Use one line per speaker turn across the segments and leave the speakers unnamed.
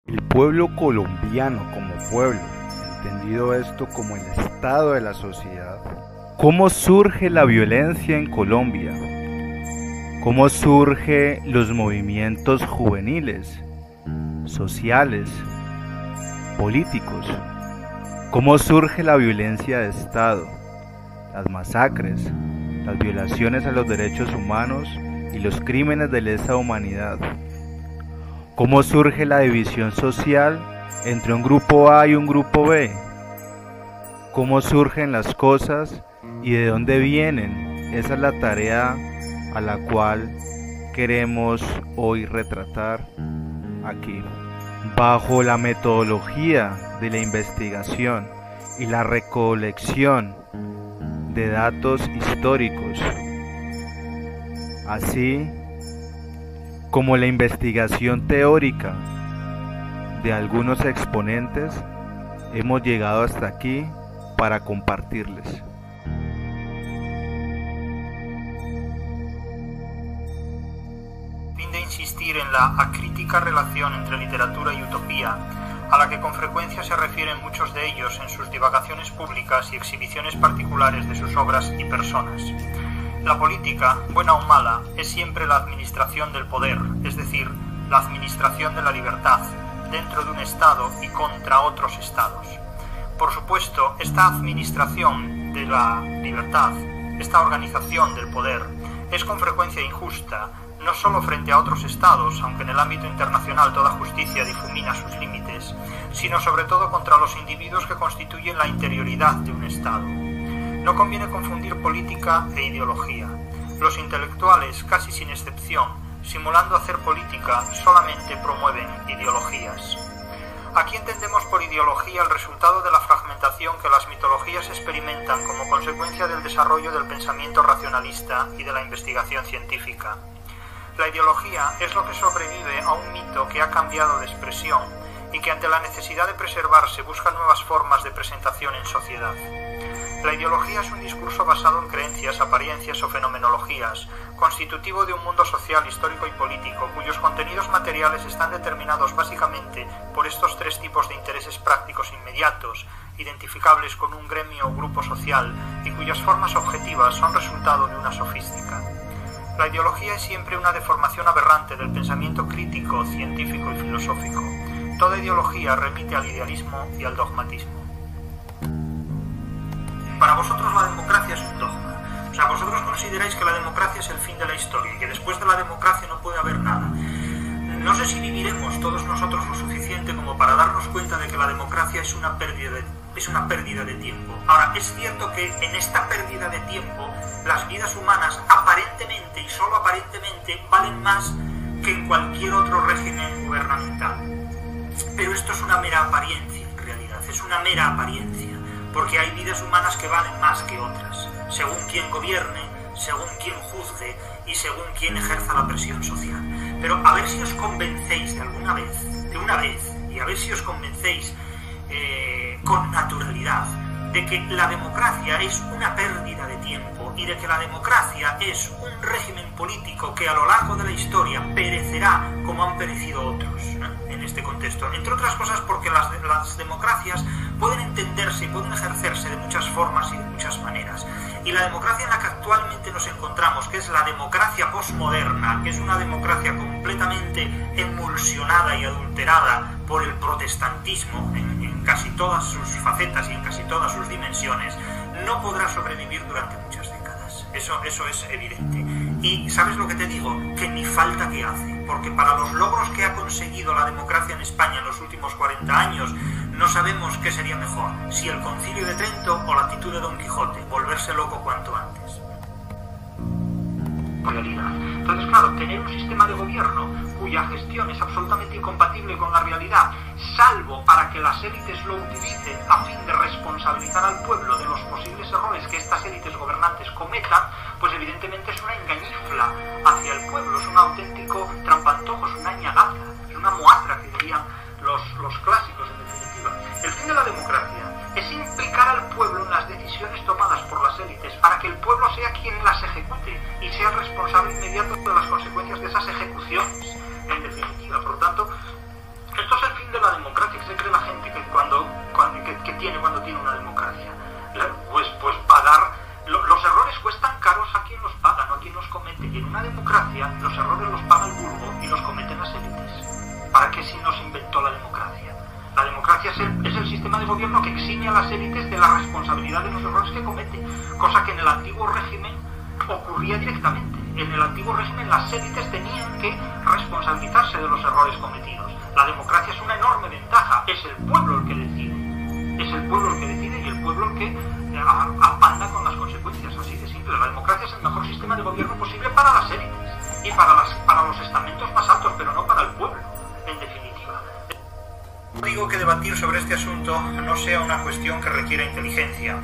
El pueblo colombiano como pueblo, entendido esto como el estado de la sociedad. ¿Cómo surge la violencia en Colombia? ¿Cómo surgen los movimientos juveniles, sociales, políticos? ¿Cómo surge la violencia de Estado, las masacres, las violaciones a los derechos humanos y los crímenes de lesa humanidad? ¿Cómo surge la división social entre un grupo A y un grupo B? ¿Cómo surgen las cosas y de dónde vienen? Esa es la tarea a la cual queremos hoy retratar aquí. Bajo la metodología de la investigación y la recolección de datos históricos, así como la investigación teórica de algunos exponentes, hemos llegado hasta aquí para compartirles.
Fin de insistir en la acrítica relación entre literatura y utopía, a la que con frecuencia se refieren muchos de ellos en sus divagaciones públicas y exhibiciones particulares de sus obras y personas. La política, buena o mala, es siempre la administración del poder, es decir, la administración de la libertad, dentro de un Estado y contra otros Estados. Por supuesto, esta administración de la libertad, esta organización del poder, es con frecuencia injusta, no solo frente a otros Estados, aunque en el ámbito internacional toda justicia difumina sus límites, sino sobre todo contra los individuos que constituyen la interioridad de un Estado. No conviene confundir política e ideología. Los intelectuales, casi sin excepción, simulando hacer política, solamente promueven ideologías. Aquí entendemos por ideología el resultado de la fragmentación que las mitologías experimentan como consecuencia del desarrollo del pensamiento racionalista y de la investigación científica. La ideología es lo que sobrevive a un mito que ha cambiado de expresión y que ante la necesidad de preservarse busca nuevas formas de presentación en sociedad. La ideología es un discurso basado en creencias, apariencias o fenomenologías, constitutivo de un mundo social, histórico y político, cuyos contenidos materiales están determinados básicamente por estos tres tipos de intereses prácticos inmediatos, identificables con un gremio o grupo social, y cuyas formas objetivas son resultado de una sofística. La ideología es siempre una deformación aberrante del pensamiento crítico, científico y filosófico. Toda ideología remite al idealismo y al dogmatismo. Para vosotros la democracia es un dogma. O sea, vosotros consideráis que la democracia es el fin de la historia y que después de la democracia no puede haber nada. No sé si viviremos todos nosotros lo suficiente como para darnos cuenta de que la democracia es una pérdida de tiempo. Ahora, es cierto que en esta pérdida de tiempo las vidas humanas aparentemente y solo aparentemente valen más que en cualquier otro régimen gubernamental. Pero esto es una mera apariencia, en realidad, es una mera apariencia, porque hay vidas humanas que valen más que otras, según quien gobierne, según quien juzgue y según quien ejerza la presión social. Pero a ver si os convencéis de una vez, y a ver si os convencéis con naturalidad, de que la democracia es una pérdida de tiempo y de que la democracia es un régimen político que a lo largo de la historia perecerá como han perecido otros, en este contexto. Entre otras cosas porque las democracias pueden entenderse y pueden ejercerse de muchas formas y de muchas maneras. Y la democracia en la que actualmente nos encontramos, que es la democracia posmoderna, que es una democracia completamente emulsionada y adulterada por el protestantismo en casi todas sus facetas y en casi todas sus dimensiones, no podrá sobrevivir durante muchas décadas. Eso es evidente. Y ¿sabes lo que te digo? Que ni falta que hace, porque para los logros que ha conseguido la democracia en España en los últimos 40 años, no sabemos qué sería mejor, si el Concilio de Trento o la actitud de Don Quijote, volverse loco cuanto antes. Realidad. Entonces, claro, tener un sistema de gobierno cuya gestión es absolutamente incompatible con la realidad, salvo para que las élites lo utilicen a fin de responsabilizar al pueblo de los posibles errores que estas élites gobernantes cometan, pues evidentemente es una engañifla hacia el pueblo, es un auténtico trampantojo, es una ñagaza, es una moatra que dirían los clásicos en definitiva. El fin de la democracia es implicar al pueblo en las decisiones tomadas por las élites para que el pueblo sea quien las ejecute y sea el responsable inmediato de las consecuencias de esas ejecuciones, en definitiva. Por lo tanto, esto es el fin de los errores los paga el vulgo y los cometen las élites. ¿Para qué si nos inventó la democracia? La democracia es el sistema de gobierno que exime a las élites de la responsabilidad de los errores que cometen, cosa que en el antiguo régimen ocurría directamente. En el antiguo régimen las élites tenían que responsabilizarse de los errores cometidos. La democracia es una enorme ventaja, es el pueblo el que decide. Es el pueblo el que decide y el pueblo el que apanda con las consecuencias, así de simple. La democracia es el mejor sistema de gobierno posible para las élites y para los estamentos más altos, pero no para el pueblo, en definitiva. No digo que debatir sobre este asunto no sea una cuestión que requiera inteligencia,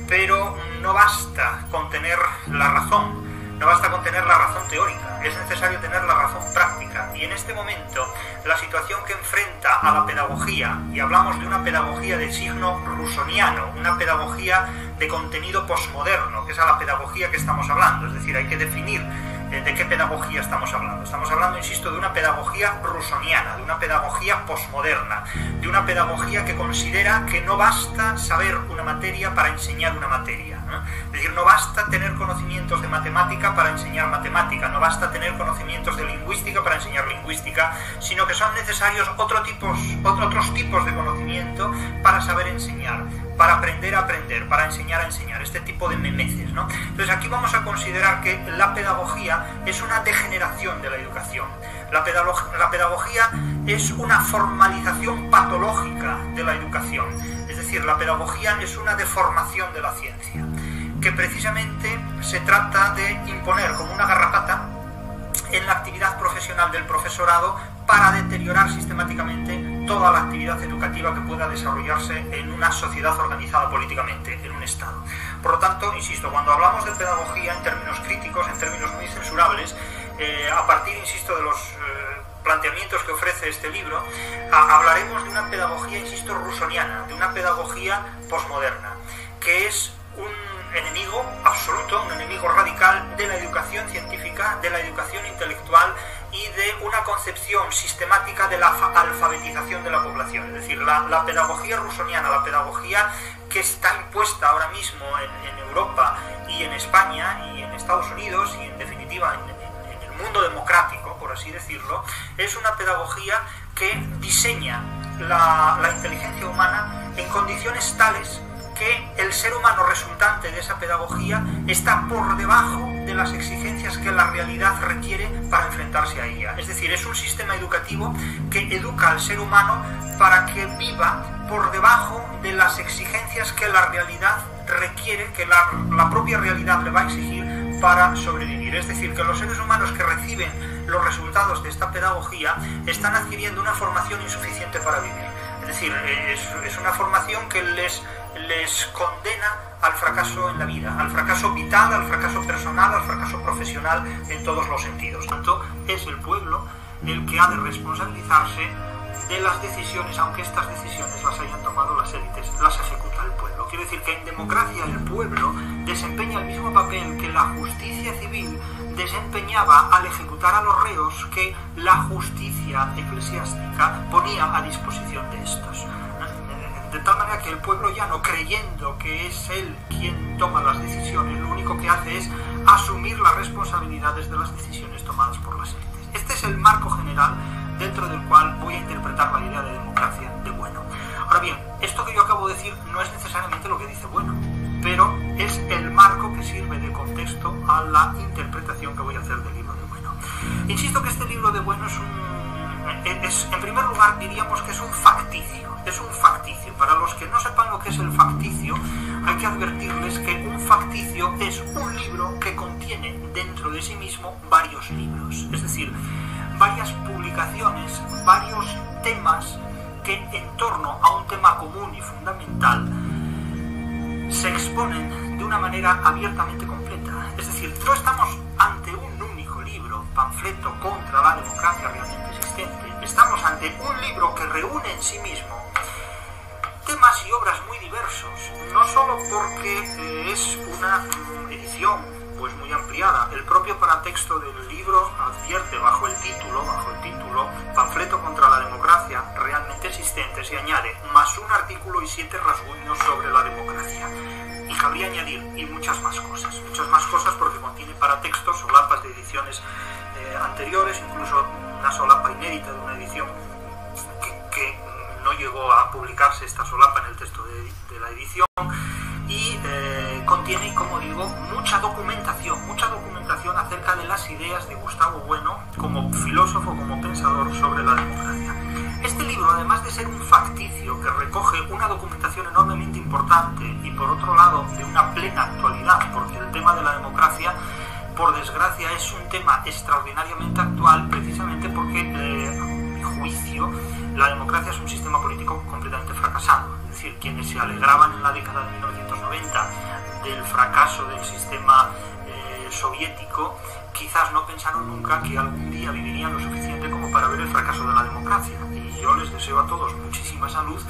pero no basta con tener la razón. No basta con tener la razón teórica, es necesario tener la razón práctica. Y en este momento, la situación que enfrenta a la pedagogía, y hablamos de una pedagogía de signo rusoniano, una pedagogía de contenido posmoderno, que es a la pedagogía que estamos hablando, es decir, hay que definir de qué pedagogía estamos hablando. Estamos hablando, insisto, de una pedagogía rusoniana, de una pedagogía posmoderna, de una pedagogía que considera que no basta saber una materia para enseñar una materia, ¿no? Es decir, no basta tener conocimientos de matemática para enseñar matemática, no basta tener conocimientos de lingüística para enseñar lingüística, sino que son necesarios otros tipos de conocimiento para saber enseñar, para aprender a aprender, para enseñar a enseñar, este tipo de memeces, ¿no? Entonces aquí vamos a considerar que la pedagogía es una degeneración de la educación. La pedagogía es una formalización patológica de la educación, es decir, la pedagogía es una deformación de la ciencia, que precisamente se trata de imponer como una garrapata en la actividad profesional del profesorado para deteriorar sistemáticamente toda la actividad educativa que pueda desarrollarse en una sociedad organizada políticamente, en un Estado. Por lo tanto, insisto, cuando hablamos de pedagogía en términos críticos, en términos muy censurables, a partir, insisto, de los planteamientos que ofrece este libro, hablaremos de una pedagogía, insisto, rusoniana, de una pedagogía posmoderna, que es un enemigo absoluto, un enemigo radical de la educación científica, de la educación intelectual y de una concepción sistemática de la alfabetización de la población. Es decir, la pedagogía rusoniana, la pedagogía que está impuesta ahora mismo en Europa y en España y en Estados Unidos y en definitiva en el mundo democrático, por así decirlo, es una pedagogía que diseña la inteligencia humana en condiciones tales que el ser humano resultante de esa pedagogía está por debajo de las exigencias que la realidad requiere para enfrentarse a ella. Es decir, es un sistema educativo que educa al ser humano para que viva por debajo de las exigencias que la realidad requiere, que la propia realidad le va a exigir para sobrevivir. Es decir, que los seres humanos que reciben los resultados de esta pedagogía están adquiriendo una formación insuficiente para vivir. Es decir, es una formación que les condena al fracaso en la vida, al fracaso vital, al fracaso personal, al fracaso profesional en todos los sentidos. Por tanto, es el pueblo el que ha de responsabilizarse de las decisiones, aunque estas decisiones las hayan tomado las élites, las ejecuta el pueblo. Quiere decir que en democracia el pueblo desempeña el mismo papel que la justicia civil desempeñaba al ejecutar a los reos que la justicia eclesiástica ponía a disposición de estos. De tal manera que el pueblo llano, creyendo que es él quien toma las decisiones, lo único que hace es asumir las responsabilidades de las decisiones tomadas por las élites. Este es el marco general dentro del cual voy a interpretar la idea de democracia de bueno. Ahora bien, esto que yo acabo de decir no es necesariamente lo que dice bueno, pero es el marco que sirve de contexto a la interpretación que voy a hacer del libro de bueno. Insisto que este libro de bueno en primer lugar diríamos que es un facticio. Es un facticio. Para los que no sepan lo que es el facticio, hay que advertirles que un facticio es un libro que contiene dentro de sí mismo varios libros. Es decir, varias publicaciones, varios temas que en torno a un tema común y fundamental se exponen de una manera abiertamente completa. Es decir, no estamos ante un único libro, panfleto contra la democracia realmente existente. Estamos ante un libro que reúne en sí mismo temas y obras muy diversos, no solo porque es una edición pues muy ampliada. El propio paratexto del libro advierte bajo el título Panfleto contra la democracia realmente existente, se añade más un artículo y 7 rasguños sobre la democracia. Y cabría añadir y muchas más cosas porque contiene paratextos, solapas de ediciones anteriores incluso una solapa inédita de una edición que no llegó a publicarse esta solapa en el texto de la edición, y contiene, como digo, mucha documentación acerca de las ideas de Gustavo Bueno como filósofo, como pensador sobre la democracia. Este libro, además de ser un facticio que recoge una documentación enormemente importante y, por otro lado, de una plena actualidad, porque el tema de la democracia, por desgracia, es un tema extraordinariamente actual, precisamente porque, a mi juicio, la democracia es un sistema político completamente fracasado. Es decir, quienes se alegraban en la década de 1990 del fracaso del sistema soviético, quizás no pensaron nunca que algún día vivirían lo suficiente como para ver el fracaso de la democracia. Y yo les deseo a todos muchísima salud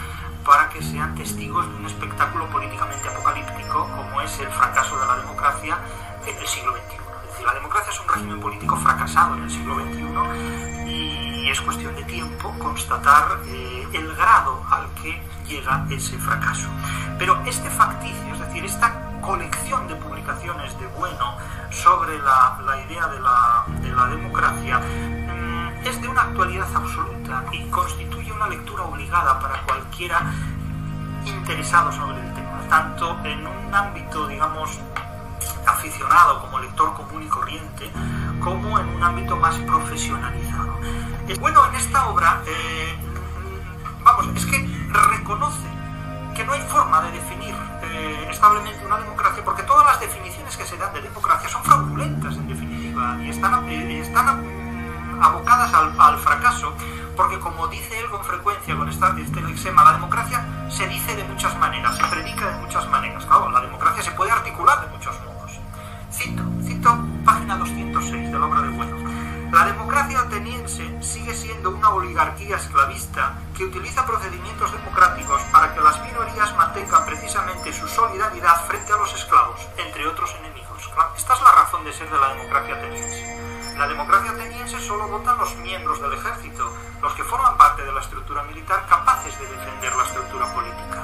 para que sean testigos de un espectáculo políticamente apocalíptico como es el fracaso de la democracia en el siglo XXI. Es decir, la democracia es un régimen político fracasado en el siglo XXI y es cuestión de tiempo constatar el grado al que llega ese fracaso. Pero este facticio, es decir, esta colección de publicaciones de Bueno sobre la idea de la democracia es de una actualidad absoluta y constituye una lectura obligada para cualquiera interesado sobre el tema, tanto en un ámbito, digamos, aficionado como lector común y corriente, como en un ámbito más profesionalizado. Bueno, en esta obra, es que reconoce que no hay forma de definir establemente una democracia, porque todas las definiciones que se dan de democracia son fraudulentas, en definitiva, y están abocadas al fracaso, porque, como dice él con frecuencia con este lexema, la democracia se dice de muchas maneras, se predica de muchas maneras. Claro, la democracia se puede articular de muchos modos. Cito página 206 de la obra de Bueno. La democracia ateniense sigue siendo una oligarquía esclavista que utiliza procedimientos democráticos para que las minorías mantengan precisamente su solidaridad frente a los esclavos, entre otros enemigos. Claro, esta es la razón de ser de la democracia ateniense. La democracia ateniense solo votan los miembros del ejército, los que forman parte de la estructura militar capaces de defender la estructura política.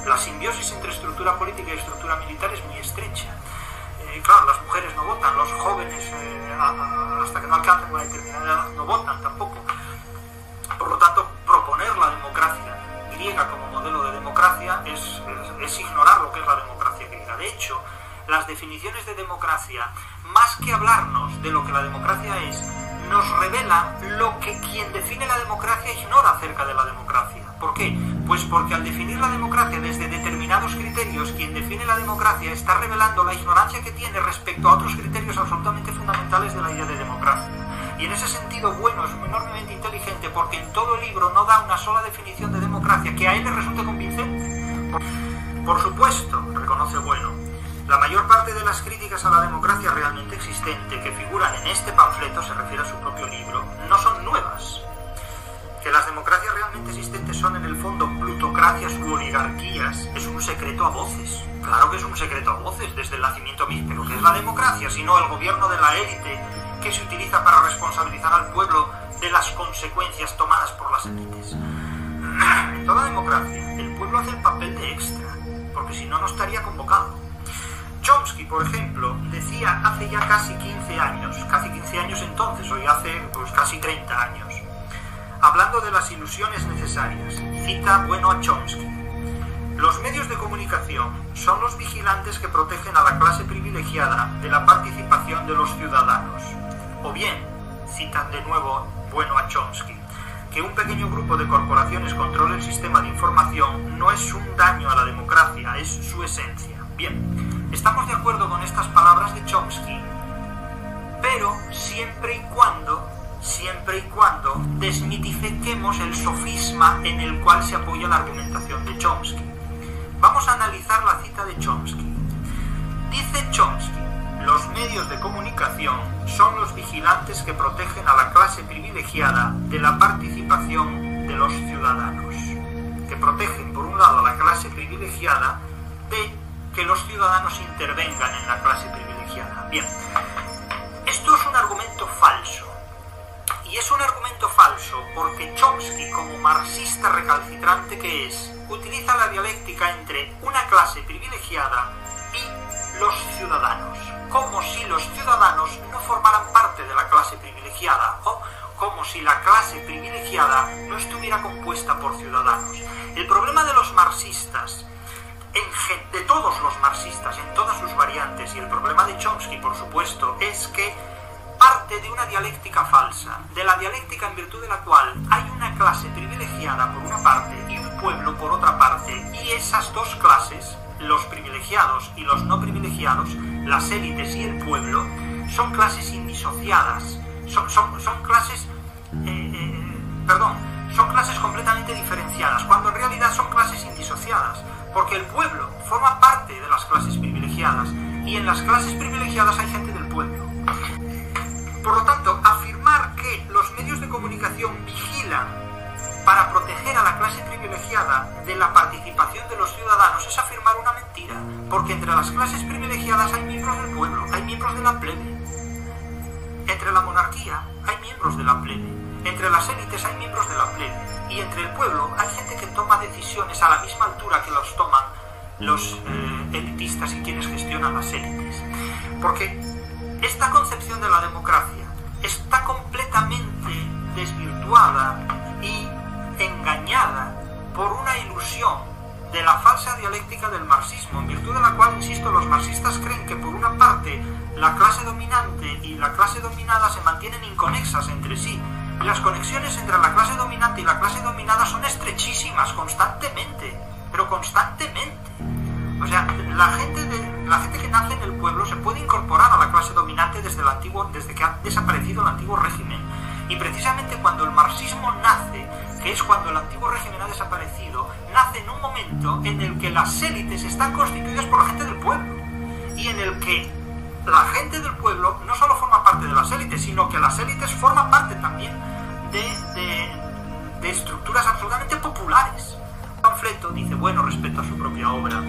La simbiosis entre estructura política y estructura militar es muy estrecha. Claro, las mujeres no votan, los jóvenes hasta que no alcanzan una determinada edad no votan tampoco. Por lo tanto, proponer la democracia griega como modelo de democracia es ignorar lo que es la democracia griega. De hecho, las definiciones de democracia, más que hablarnos de lo que la democracia es, nos revela lo que quien define la democracia ignora acerca de la democracia. ¿Por qué? Pues porque al definir la democracia desde determinados criterios, quien define la democracia está revelando la ignorancia que tiene respecto a otros criterios absolutamente fundamentales de la idea de democracia. Y en ese sentido, Bueno es enormemente inteligente porque en todo el libro no da una sola definición de democracia que a él le resulte convincente. Por supuesto, reconoce Bueno, la mayor parte de las críticas a la democracia realmente existente que figuran en este panfleto, se refiere a su propio libro, no son nuevas. Que las democracias realmente existentes son en el fondo plutocracias u oligarquías es un secreto a voces. Claro que es un secreto a voces desde el nacimiento mismo. Pero ¿qué es la democracia sino el gobierno de la élite que se utiliza para responsabilizar al pueblo de las consecuencias tomadas por las élites? En toda democracia el pueblo hace el papel de extra, porque si no, no estaría convocado. Chomsky, por ejemplo, decía hace ya casi 15 años entonces, hoy hace casi 30 años, hablando de las ilusiones necesarias, cita Bueno a Chomsky: los medios de comunicación son los vigilantes que protegen a la clase privilegiada de la participación de los ciudadanos. O bien, citan de nuevo Bueno a Chomsky, que un pequeño grupo de corporaciones controle el sistema de información no es un daño a la democracia, es su esencia. Bien, estamos de acuerdo con estas palabras de Chomsky, pero siempre y cuando desmitifiquemos el sofisma en el cual se apoya la argumentación de Chomsky. Vamos a analizar la cita de Chomsky. Dice Chomsky: los medios de comunicación son los vigilantes que protegen a la clase privilegiada de la participación de los ciudadanos. Que protegen, por un lado, a la clase privilegiada de que los ciudadanos intervengan en la clase privilegiada. Bien, esto es un argumento falso. Y es un argumento falso porque Chomsky, como marxista recalcitrante que es, utiliza la dialéctica entre una clase privilegiada y los ciudadanos, como si los ciudadanos no formaran parte de la clase privilegiada o como si la clase privilegiada no estuviera compuesta por ciudadanos. El problema de los marxistas, de todos los marxistas en todas sus variantes, y el problema de Chomsky, por supuesto, es que parte de una dialéctica falsa, de la dialéctica en virtud de la cual hay una clase privilegiada por una parte y un pueblo por otra parte, y esas dos clases, los privilegiados y los no privilegiados, las élites y el pueblo, son clases indisociadas, son clases completamente diferenciadas, cuando en realidad son clases indisociadas, porque el pueblo forma parte de las clases privilegiadas y en las clases privilegiadas hay gente del pueblo. Por lo tanto, afirmar que los medios de comunicación vigilan para proteger a la clase privilegiada de la participación de los ciudadanos es afirmar una mentira, porque entre las clases privilegiadas hay miembros del pueblo, hay miembros de la plebe. Entre la monarquía hay miembros de la plebe, entre las élites hay miembros de la plebe, y entre el pueblo hay gente que toma decisiones a la misma altura que los toman los elitistas y quienes gestionan las élites. Porque esta concepción de la democracia está completamente desvirtuada y engañada por una ilusión de la falsa dialéctica del marxismo, en virtud de la cual, insisto, los marxistas creen que por una parte la clase dominante y la clase dominada se mantienen inconexas entre sí. Las conexiones entre la clase dominante y la clase dominada son estrechísimas constantemente, pero constantemente. O sea, la gente que nace en el pueblo se puede incorporar a la clase dominante desde que ha desaparecido el antiguo régimen. Y precisamente cuando el marxismo nace, que es cuando el antiguo régimen ha desaparecido, nace en un momento en el que las élites están constituidas por la gente del pueblo, y en el que la gente del pueblo no solo forma parte de las élites, sino que las élites forman parte también de estructuras absolutamente populares. El panfleto dice, bueno, respecto a su propia obra,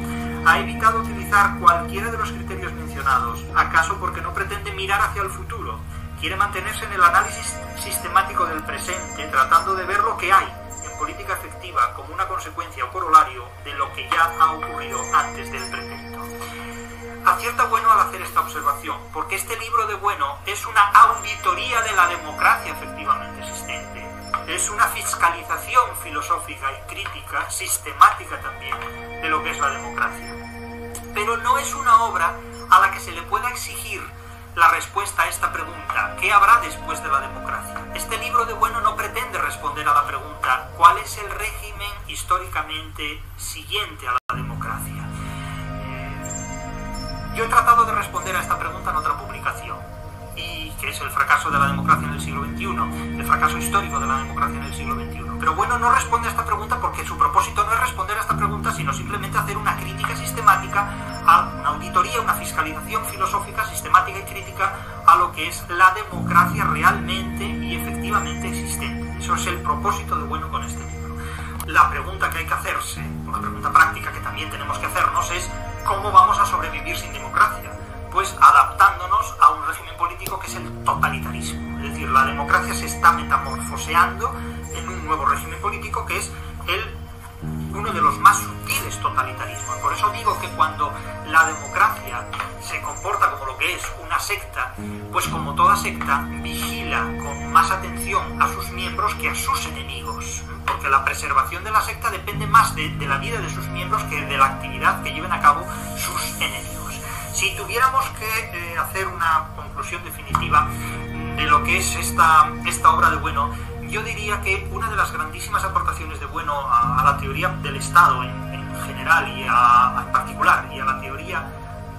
ha evitado utilizar cualquiera de los criterios mencionados, acaso porque no pretende mirar hacia el futuro, quiere mantenerse en el análisis sistemático del presente, tratando de ver lo que hay en política efectiva como una consecuencia o corolario de lo que ya ha ocurrido antes del pretérito. Acierta Bueno al hacer esta observación, porque este libro de Bueno es una auditoría de la democracia efectivamente existente, es una fiscalización filosófica y crítica, sistemática también, de lo que es la democracia. Pero no es una obra a la que se le pueda exigir la respuesta a esta pregunta, ¿qué habrá después de la democracia? Este libro de Bueno no pretende responder a la pregunta, ¿cuál es el régimen históricamente siguiente a la democracia? Yo he tratado de responder a esta pregunta en otra publicación, y que es el fracaso de la democracia en el siglo XXI, el fracaso histórico de la democracia en el siglo XXI. Pero Bueno no responde a esta pregunta porque su propósito no es responder a esta pregunta, sino simplemente hacer una crítica sistemática, una auditoría, una fiscalización filosófica, sistemática y crítica a lo que es la democracia realmente y efectivamente existente. Eso es el propósito de Bueno con este libro. La pregunta que hay que hacerse, una pregunta práctica que también tenemos que hacernos es ¿cómo vamos a sobrevivir sin democracia? Pues adaptándonos a un régimen político que es el totalitarismo. Es decir, la democracia se está metamorfoseando en un nuevo régimen político que es uno de los más sutiles totalitarismos. Por eso digo que cuando la democracia se comporta como lo que es una secta, pues como toda secta vigila con más atención a sus miembros que a sus enemigos, porque la preservación de la secta depende más de la vida de sus miembros que de la actividad que lleven a cabo sus enemigos. Si tuviéramos que hacer una conclusión definitiva de lo que es esta obra de Bueno, yo diría que una de las grandísimas aportaciones de Bueno a la teoría del Estado en general y en particular, y a la teoría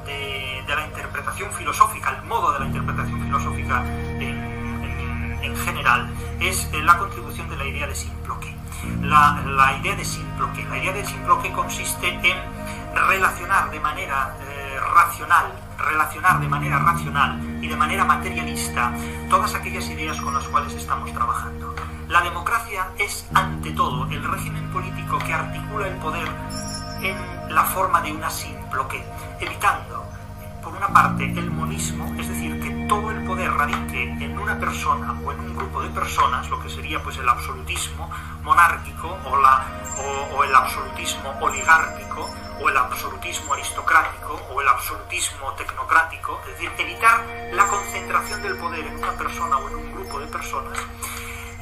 de la interpretación filosófica, el modo de la interpretación filosófica en general, es la contribución de la idea de Simploque. La idea de Simploque consiste en relacionar de manera racional y de manera materialista todas aquellas ideas con las cuales estamos trabajando. La democracia es, ante todo, el régimen político que articula el poder en la forma de una Simploque, evitando, por una parte, el monismo, es decir, que todo el poder radique en una persona o en un grupo de personas, lo que sería pues el absolutismo monárquico o el absolutismo oligárquico, o el absolutismo aristocrático o el absolutismo tecnocrático, es decir, evitar la concentración del poder en una persona o en un grupo de personas,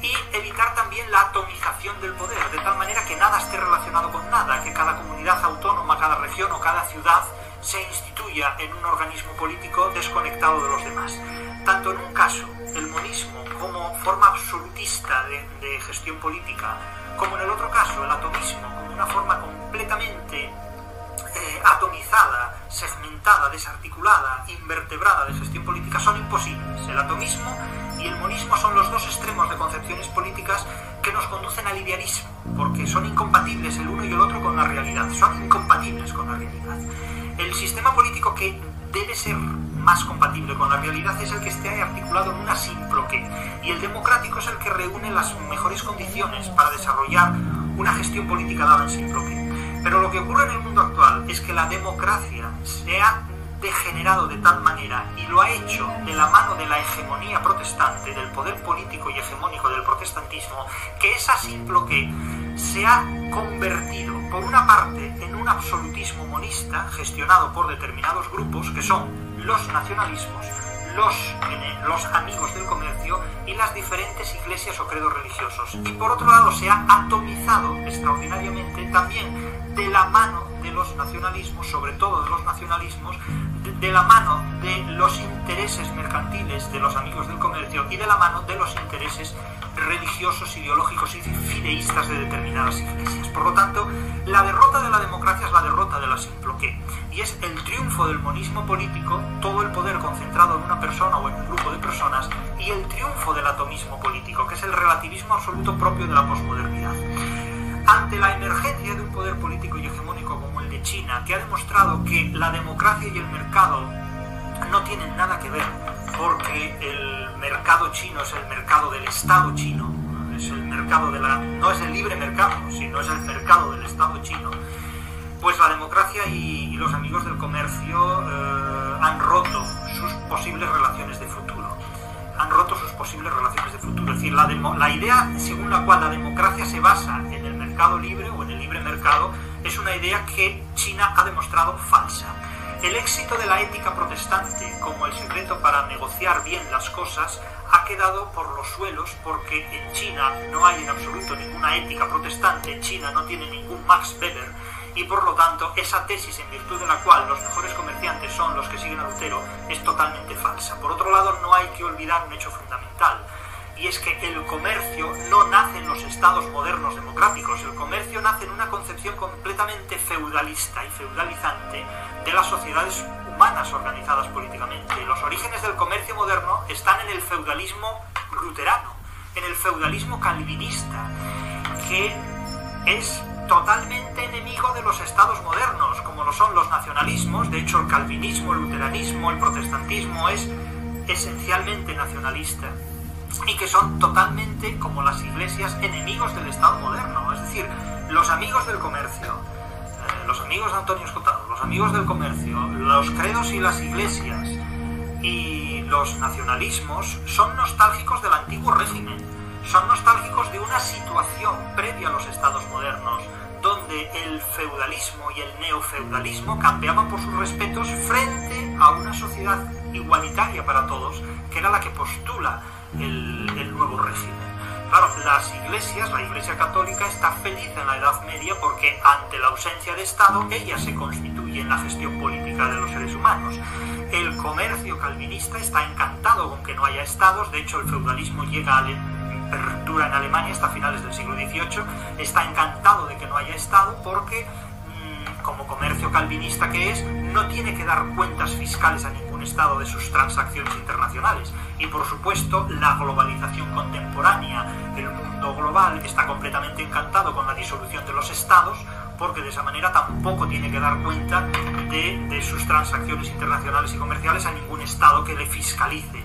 y evitar también la atomización del poder, de tal manera que nada esté relacionado con nada, que cada comunidad autónoma, cada región o cada ciudad se instituya en un organismo político desconectado de los demás. Tanto en un caso, el monismo como forma absolutista de gestión política, como en el otro caso, el atomismo, como una forma completamente atomizada, segmentada, desarticulada, invertebrada de gestión política, son imposibles. El atomismo y el monismo son los dos extremos de concepciones políticas que nos conducen al idealismo, porque son incompatibles el uno y el otro con la realidad, son incompatibles con la realidad. El sistema político que debe ser más compatible con la realidad es el que esté articulado en una síncloque, y el democrático es el que reúne las mejores condiciones para desarrollar una gestión política dada en síncloque. Pero lo que ocurre en el mundo actual es que la democracia se ha degenerado de tal manera, y lo ha hecho de la mano de la hegemonía protestante, del poder político y hegemónico del protestantismo, que esa síncloque se ha convertido, por una parte, en un absolutismo monista gestionado por determinados grupos que son los nacionalismos, los amigos del comercio y las diferentes iglesias o credos religiosos. Y por otro lado se ha atomizado extraordinariamente también de la mano de los nacionalismos, sobre todo de los nacionalismos, de la mano de los intereses mercantiles de los amigos del comercio y de la mano de los intereses religiosos, ideológicos y fideístas de determinadas iglesias. Por lo tanto, la derrota de la democracia es la derrota de la síncloque, y es el triunfo del monismo político, todo el poder concentrado en una persona o en un grupo de personas, y el triunfo del atomismo político, que es el relativismo absoluto propio de la posmodernidad. Ante la emergencia de un poder político y hegemónico como el de China, que ha demostrado que la democracia y el mercado no tienen nada que ver, porque el mercado chino es el mercado del Estado chino, es el mercado no es el libre mercado, sino es el mercado del Estado chino, pues la democracia y los amigos del comercio han roto sus posibles relaciones de futuro. Es decir, la idea según la cual la democracia se basa en el mercado libre o en el libre mercado es una idea que China ha demostrado falsa. El éxito de la ética protestante como el secreto para negociar bien las cosas ha quedado por los suelos, porque en China no hay en absoluto ninguna ética protestante, China no tiene ningún Max Weber, y por lo tanto esa tesis en virtud de la cual los mejores comerciantes son los que siguen a Lutero es totalmente falsa. Por otro lado, no hay que olvidar un hecho fundamental, y es que el comercio no nace en los estados modernos democráticos. El comercio nace en una concepción completamente feudalista y feudalizante de las sociedades humanas organizadas políticamente. Los orígenes del comercio moderno están en el feudalismo luterano, en el feudalismo calvinista, que es totalmente enemigo de los estados modernos, como lo son los nacionalismos. De hecho, el calvinismo, el luteranismo, el protestantismo es esencialmente nacionalista, y que son totalmente, como las iglesias, enemigos del Estado moderno. Es decir, los amigos del comercio, los amigos de Antonio Escotado, los amigos del comercio, los credos y las iglesias y los nacionalismos son nostálgicos del antiguo régimen, son nostálgicos de una situación previa a los estados modernos, donde el feudalismo y el neofeudalismo campeaban por sus respetos frente a una sociedad igualitaria para todos, que era la que postula el nuevo régimen. Claro, las iglesias, la Iglesia Católica está feliz en la Edad Media porque ante la ausencia de Estado ella se constituye en la gestión política de los seres humanos. El comercio calvinista está encantado con que no haya estados. De hecho, el feudalismo perdura en Alemania hasta finales del siglo XVIII, está encantado de que no haya Estado porque, como comercio calvinista que es, no tiene que dar cuentas fiscales a ningún Estado de sus transacciones internacionales. Y por supuesto, la globalización contemporánea, el mundo global, está completamente encantado con la disolución de los Estados, porque de esa manera tampoco tiene que dar cuenta de sus transacciones internacionales y comerciales a ningún Estado que le fiscalice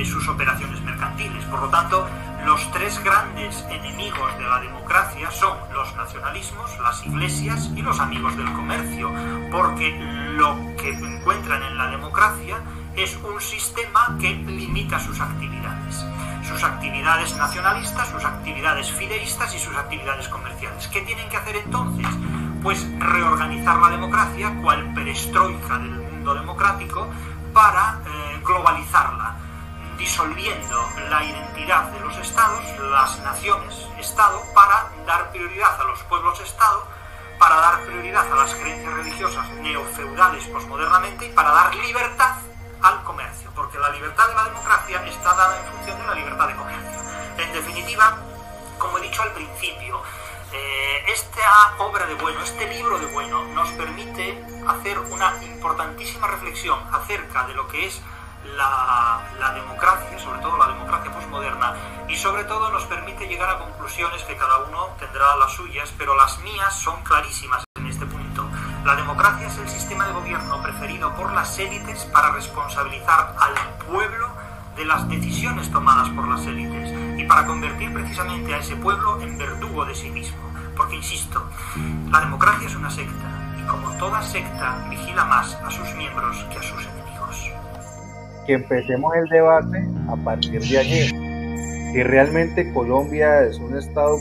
sus operaciones mercantiles. Por lo tanto, los tres grandes enemigos de la democracia son los nacionalismos, las iglesias y los amigos del comercio, porque lo que encuentran en la democracia es un sistema que limita sus actividades nacionalistas, sus actividades fideístas y sus actividades comerciales. ¿Qué tienen que hacer entonces? pues reorganizar la democracia, cual perestroika del mundo democrático, para globalizarla, disolviendo la identidad de los estados, las naciones-estado, para dar prioridad a los pueblos-estado, para dar prioridad a las creencias religiosas neofeudales posmodernamente y para dar libertad al comercio, porque la libertad de la democracia está dada en función de la libertad de comercio. En definitiva, como he dicho al principio, esta obra de Bueno, este libro de Bueno, nos permite hacer una importantísima reflexión acerca de lo que es la democracia, sobre todo la democracia posmoderna, y sobre todo nos permite llegar a conclusiones que cada uno tendrá las suyas, pero las mías son clarísimas en este punto. La democracia es el sistema de gobierno preferido por las élites para responsabilizar al pueblo de las decisiones tomadas por las élites y para convertir precisamente a ese pueblo en verdugo de sí mismo. Porque, insisto, la democracia es una secta y como toda secta vigila más a sus miembros que a sus enemigos.
Que empecemos el debate a partir de allí. Si realmente Colombia es un estado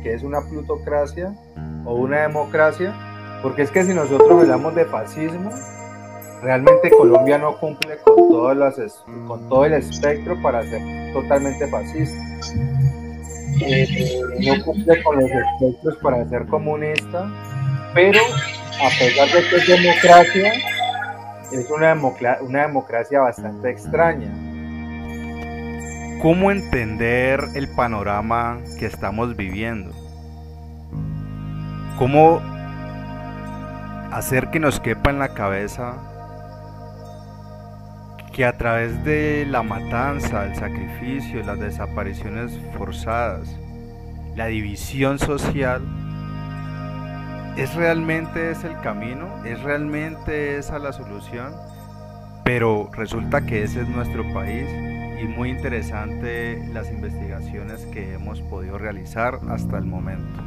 que es una plutocracia o una democracia, porque es que si nosotros hablamos de fascismo, realmente Colombia no cumple con todo el espectro para ser totalmente fascista. No cumple con los espectros para ser comunista, pero a pesar de que es democracia, es una democracia bastante extraña. ¿Cómo entender el panorama que estamos viviendo? ¿Cómo hacer que nos quepa en la cabeza que a través de la matanza, el sacrificio, las desapariciones forzadas, la división social, ¿es realmente ese el camino? ¿Es realmente esa la solución? Pero resulta que ese es nuestro país y muy interesante las investigaciones que hemos podido realizar hasta el momento.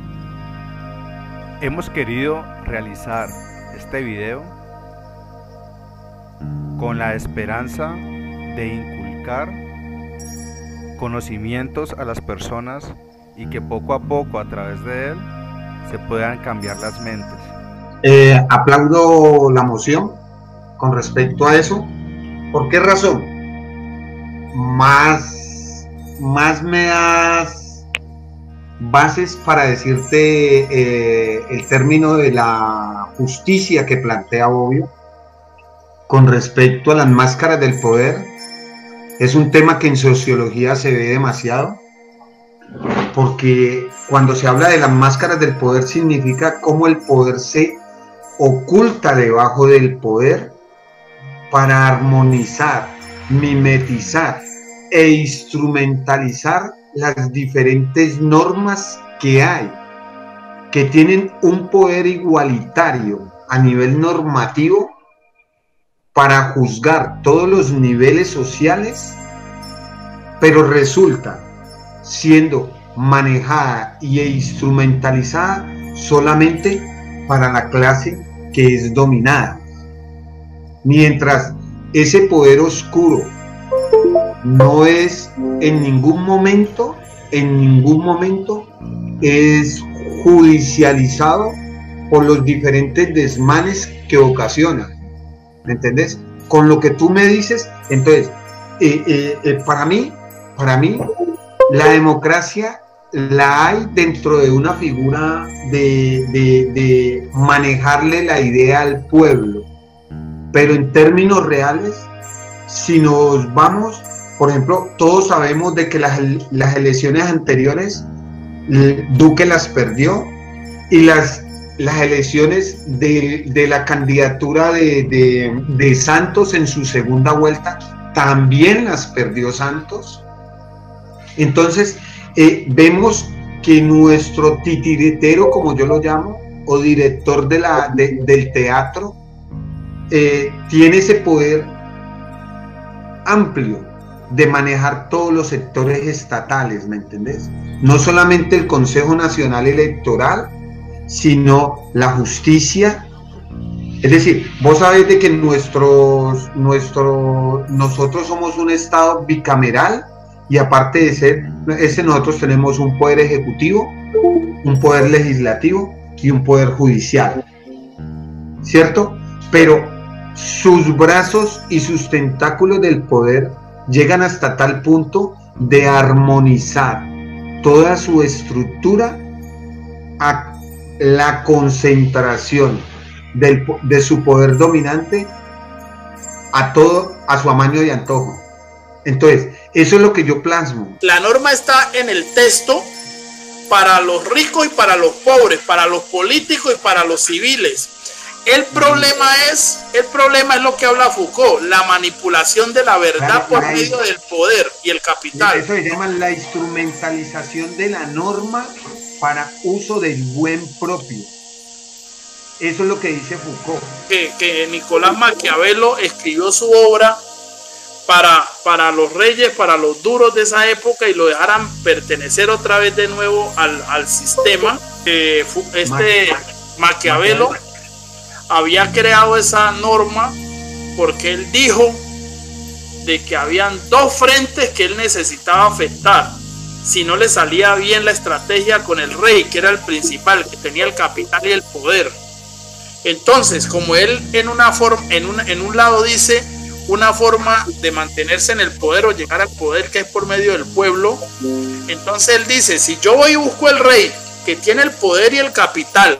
Hemos querido realizar este video con la esperanza de inculcar conocimientos a las personas y que poco a poco a través de él se puedan cambiar las mentes.
Aplaudo la moción con respecto a eso. ¿Por qué razón? Más me das bases para decirte el término de la justicia que plantea Bobbio con respecto a las máscaras del poder. Es un tema que en sociología se ve demasiado, porque cuando se habla de las máscaras del poder significa cómo el poder se oculta debajo del poder para armonizar, mimetizar e instrumentalizar las diferentes normas que hay, que tienen un poder igualitario a nivel normativo para juzgar todos los niveles sociales, pero resulta siendo manejada e instrumentalizada solamente para la clase que es dominada. Mientras ese poder oscuro no es en ningún momento es judicializado por los diferentes desmanes que ocasiona. ¿Me entendés? Con lo que tú me dices, entonces, para mí, la democracia la hay dentro de una figura de manejarle la idea al pueblo. Pero en términos reales, si nos vamos, por ejemplo, todos sabemos de que las elecciones anteriores, Duque las perdió, y las elecciones de la candidatura de Santos en su segunda vuelta también las perdió Santos. Entonces vemos que nuestro titiritero, como yo lo llamo, o director del teatro, tiene ese poder amplio de manejar todos los sectores estatales, ¿me entendés? No solamente el Consejo Nacional Electoral, sino la justicia. Es decir, vos sabés de que nosotros somos un estado bicameral, y aparte de ser nosotros tenemos un poder ejecutivo, un poder legislativo y un poder judicial, ¿cierto? Pero sus brazos y sus tentáculos del poder llegan hasta tal punto de armonizar toda su estructura a la concentración de su poder dominante a su amaño y antojo. Entonces, eso es lo que yo plasmo.
La norma está en el texto para los ricos y para los pobres, para los políticos y para los civiles. El problema es lo que habla Foucault, la manipulación de la verdad por medio del poder y el capital.
Eso se llama la instrumentalización de la norma para uso del buen propio. Eso es lo que dice Foucault.
Que Nicolás Maquiavelo escribió su obra para los reyes, para los duros de esa época, y lo dejaran pertenecer otra vez de nuevo al sistema. Maquiavelo había creado esa norma porque él dijo de que habían dos frentes que él necesitaba afectar si no le salía bien la estrategia con el rey, que era el principal, que tenía el capital y el poder. Entonces, como él en un lado dice una forma de mantenerse en el poder o llegar al poder que es por medio del pueblo, entonces él dice, si yo voy y busco el rey que tiene el poder y el capital,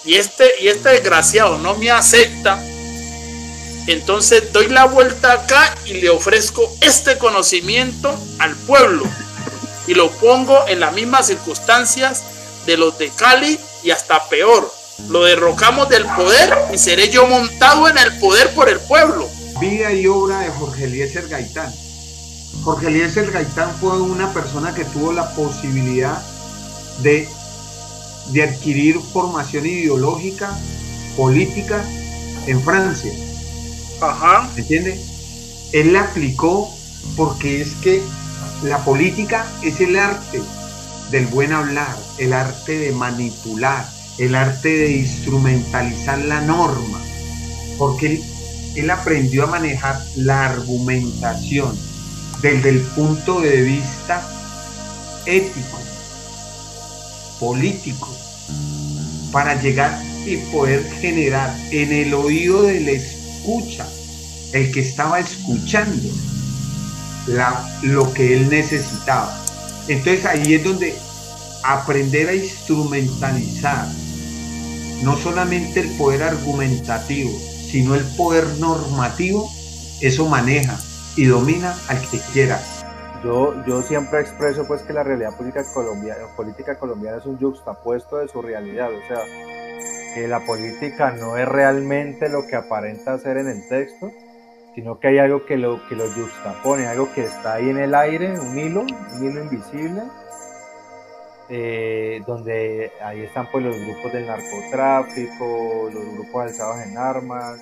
y este desgraciado no me acepta, entonces doy la vuelta acá y le ofrezco este conocimiento al pueblo y lo pongo en las mismas circunstancias de los de Cali y hasta peor. Lo derrocamos del poder y seré yo montado en el poder por el pueblo.
Vida y obra de Jorge Eliezer Gaitán. Jorge Eliezer Gaitán fue una persona que tuvo la posibilidad de adquirir formación ideológica, política en Francia.
Ajá.
¿Me entiende? Él la aplicó porque es que la política es el arte del buen hablar, el arte de manipular, el arte de instrumentalizar la norma, porque él aprendió a manejar la argumentación desde el punto de vista ético, político, para llegar y poder generar en el oído del escucha, el que estaba escuchando, lo que él necesitaba. Entonces ahí es donde aprender a instrumentalizar no solamente el poder argumentativo, sino el poder normativo, eso maneja y domina al que quiera.
Yo siempre expreso pues que la realidad política colombiana es un yuxtapuesto de su realidad, o sea, que la política no es realmente lo que aparenta ser en el texto, sino que hay algo que lo yuxtapone, algo que está ahí en el aire, un hilo invisible, donde ahí están pues los grupos del narcotráfico, los grupos alzados en armas.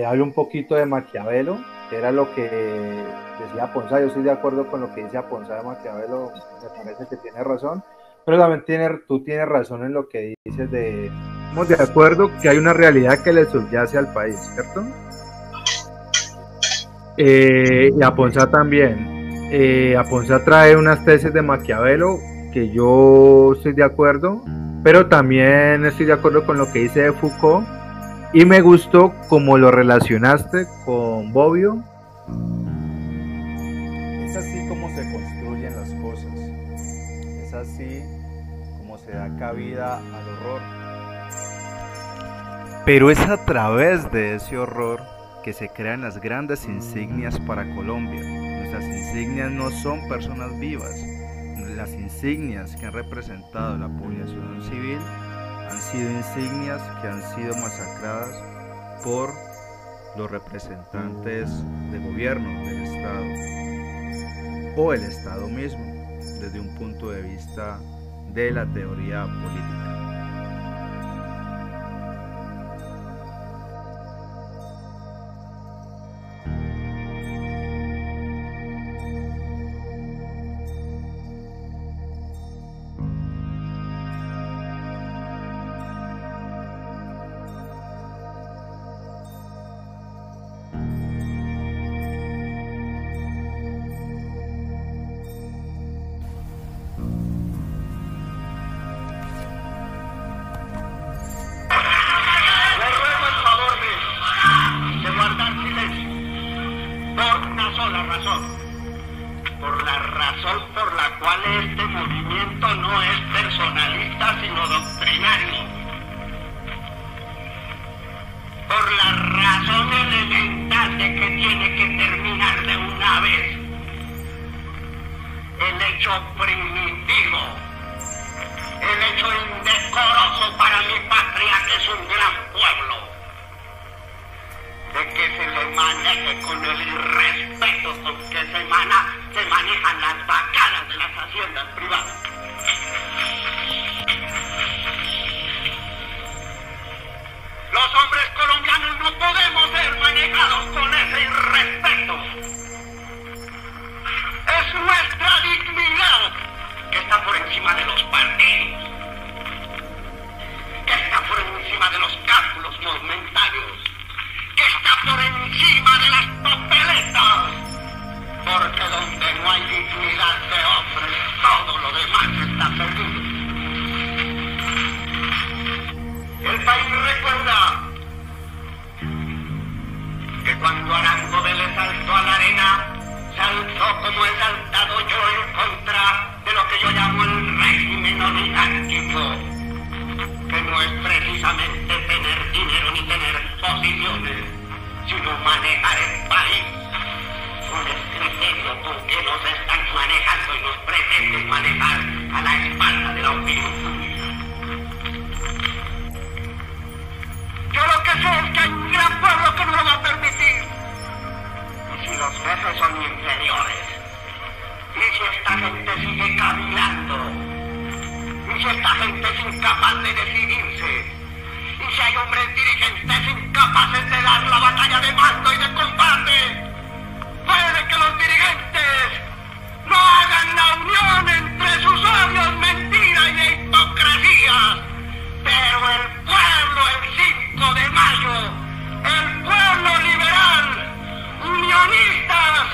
Hablo un poquito de Maquiavelo, que era lo que decía Ponzá. Yo estoy de acuerdo con lo que dice Ponzá de Maquiavelo, me parece que tiene razón, pero también tú tienes razón en lo que dices de... Estamos de acuerdo que hay una realidad que le subyace al país, ¿cierto? Y a Ponzá también. A Ponzá trae unas tesis de Maquiavelo que yo estoy de acuerdo, pero también estoy de acuerdo con lo que dice Foucault, y me gustó como lo relacionaste con Bobbio. Es así como se construyen las cosas, es así como se da cabida al horror, pero es a través de ese horror que se crean las grandes insignias para Colombia. Nuestras insignias no son personas vivas. Las insignias que han representado la población civil han sido insignias que han sido masacradas por los representantes de gobierno del Estado o el Estado mismo, desde un punto de vista de la teoría política.
este movimiento no es personalista, sino doctrinario. Por la razón elemental de que tiene que terminar de una vez el hecho primitivo, el hecho indecoroso para mi patria, que es un gran pueblo, de que se le maneje con el irrespeto con que se manejan las vacadas de las haciendas privadas. Los hombres colombianos no podemos ser manejados con ese irrespeto. Es nuestra dignidad que está por encima de los partidos, que está por encima de los cálculos momentarios, que está por encima de las papeletas, porque donde no hay dignidad de hombre, todo lo demás está perdido. El país recuerda que cuando Arango Vélez saltó a la arena, saltó como he saltado yo en contra de lo que yo llamo el régimen oligárquico, que no es precisamente tener dinero ni tener posiciones, sino manejar el país con el criterio con que nos están manejando y nos pretenden manejar a la espalda de la opinión pública. Yo lo que sé es que hay un gran pueblo que no lo va a permitir. Y si los jefes son inferiores, y si esta gente sigue caminando, y si esta gente es incapaz de decidirse, y si hay hombres dirigentes incapaces de dar la batalla de mando y de combate, puede que los dirigentes no hagan la unión entre sus odios, mentiras y hipocresías, pero el pueblo el 5 de mayo, el pueblo liberal, unionistas,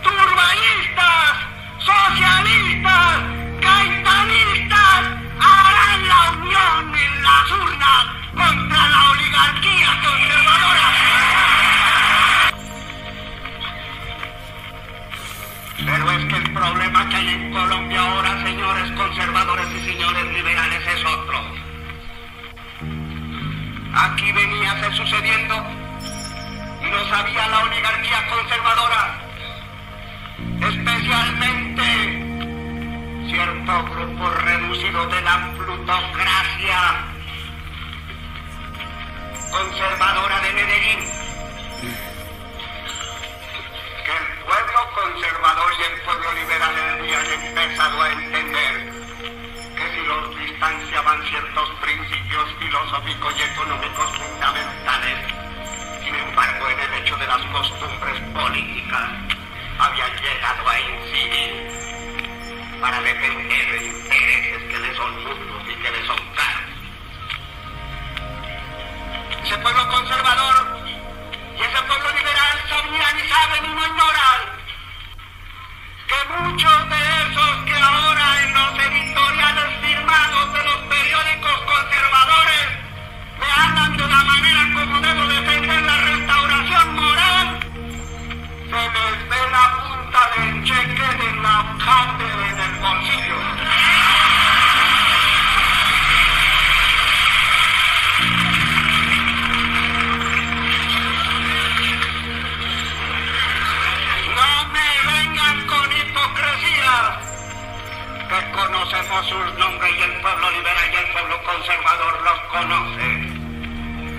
turbaístas, socialistas, gaitanistas, harán la unión en las urnas contra la oligarquía conservadora. Pero es que el problema que hay en Colombia ahora, señores conservadores y señores liberales, es otro. Aquí venía a ser sucediendo y lo sabía la oligarquía conservadora, especialmente cierto grupo reducido de la plutocracia conservadora de Medellín, que el pueblo conservador y el pueblo liberal habían empezado a entender que si los distanciaban ciertos principios filosóficos y económicos fundamentales, sin embargo en el hecho de las costumbres políticas habían llegado a incidir para defender intereses que les son mutuos y que les son caros. Ese pueblo conservador y ese pueblo liberal sabían y saben y no ignoran que muchos de esos que ahora en los editoriales firmados de los periódicos conservadores me hablan de la manera como debo defender la restauración moral, se les ve la punta del cheque del alcalde en el bolsillo. No me vengan con hipocresía, que conocemos sus nombres y el pueblo liberal y el pueblo conservador los conoce.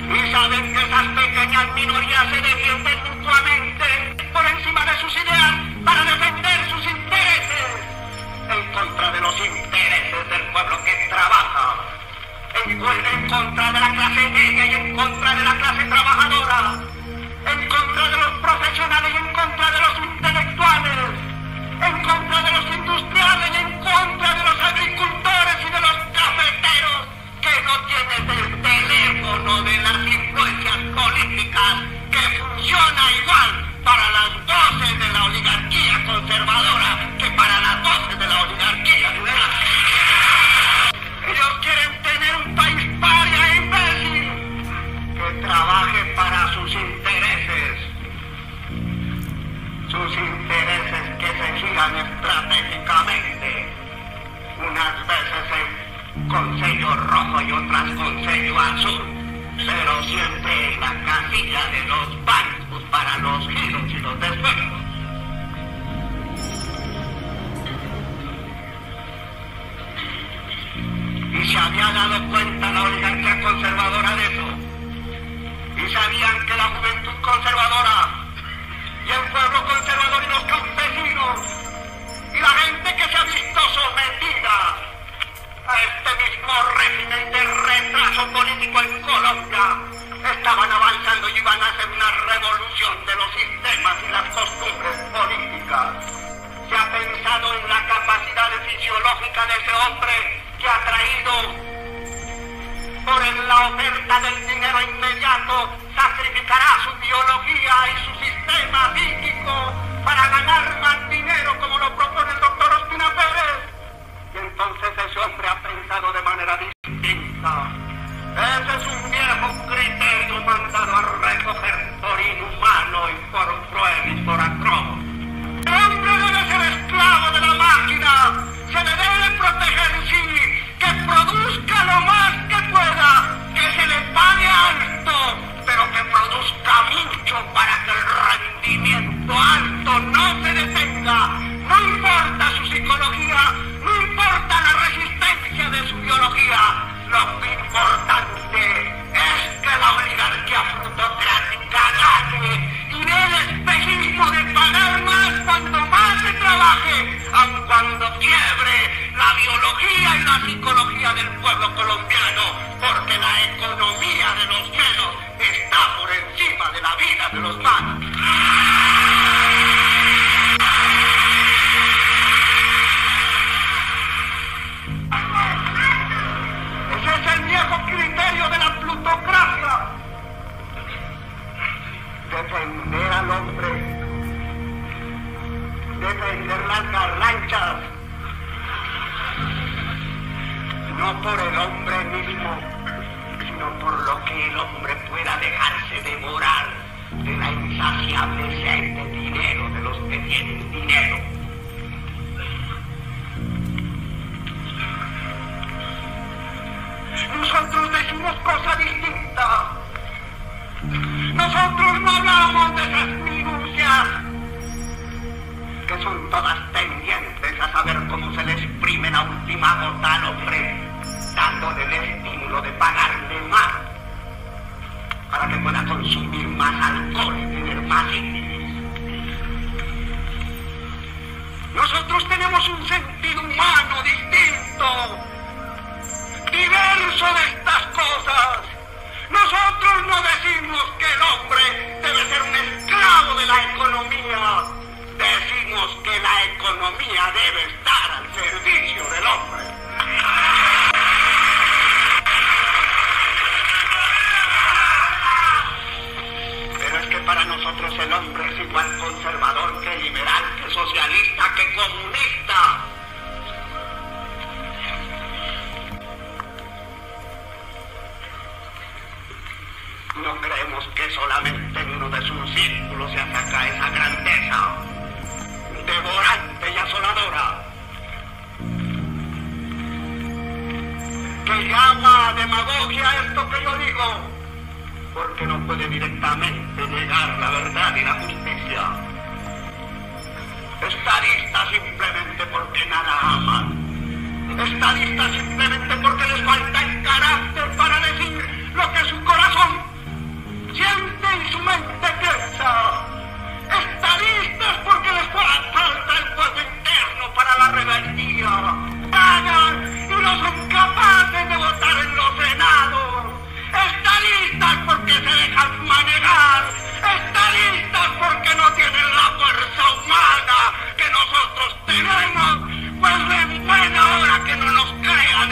Y saben que esas pequeñas minorías se defienden mutuamente por encima de sus ideas para defender sus intereses, en contra de los intereses del pueblo que trabaja, en contra de la clase media y en contra de la clase trabajadora, en contra de los profesionales y en contra de los intelectuales, en contra de los industriales y en contra de los agricultores y de los cafeteros, que no tienen el teléfono de las influencias políticas que funciona igual para las voces de la oligarquía conservadora que para las voces de la oligarquía liberal. con sello rojo y otras con sello azul, pero siempre en la casilla de los bancos para los giros y los descuentos. Y se había dado cuenta la oligarquía conservadora de eso. Y sabían que la juventud conservadora y el pueblo conservador y los campesinos y la gente que se ha visto sometida a este mismo régimen de retraso político en Colombia estaban avanzando y iban a hacer una revolución de los sistemas y las costumbres políticas. Se ha pensado en la capacidad fisiológica de ese hombre que ha traído por la oferta del dinero inmediato, sacrificará su biología y su sistema psíquico para ganar más dinero, como lo propone el doctor Ospina Pérez. Y entonces ese hombre ha pensado de manera distinta. Ese es un viejo criterio mandado a recoger por inhumano y por cruel y por atroz. El hombre debe ser esclavo de la máquina, se le debe proteger, sí, que produzca lo más que pueda, que se le pague alto, pero que produzca mucho para que el rendimiento alto no se detenga. No importa su psicología, no importa la resistencia de su biología, lo importante es que la oligarquía plutocrática gane y dé el espejismo de pagar más cuando más se trabaje, aun cuando quiebre la biología y la psicología del pueblo colombiano, porque la economía de los menos está por encima de la vida de los más. Ese es el viejo criterio de la plutocracia. Defender al hombre, defender las garranchas, no por el hombre mismo, sino por lo que el hombre pueda dejarse devorar de la insaciable sed de dinero de los que tienen dinero. Nosotros decimos cosa distinta. Nosotros no hablamos de esas minucias que son todas tendientes a saber cómo se le exprime la última gota al hombre, dándole el estímulo de pagarle más para que pueda consumir más alcohol y tener más sífilis. Nosotros tenemos un sentido humano distinto, diverso de estas cosas. Nosotros no decimos que el hombre debe ser un esclavo de la economía. Decimos que la economía debe estar al servicio del hombre. Pero es que para nosotros el hombre es igual conservador que liberal, que socialista, que comunista. No creemos que solamente en uno de sus círculos se ataca esa grandeza devorante y asoladora que llama demagogia esto que yo digo, porque no puede directamente negar la verdad y la justicia. Estadistas simplemente porque nada aman, estadistas simplemente porque les falta el carácter para decir lo que su corazón siente y su mente piensa. Estadistas porque les falta el fuego interno para la rebeldía. Pagan y no son capaces de votar en los senados. Estadistas porque se dejan manejar. Estadistas porque no tienen la fuerza humana que nosotros tenemos. Pues en buena hora que no nos crean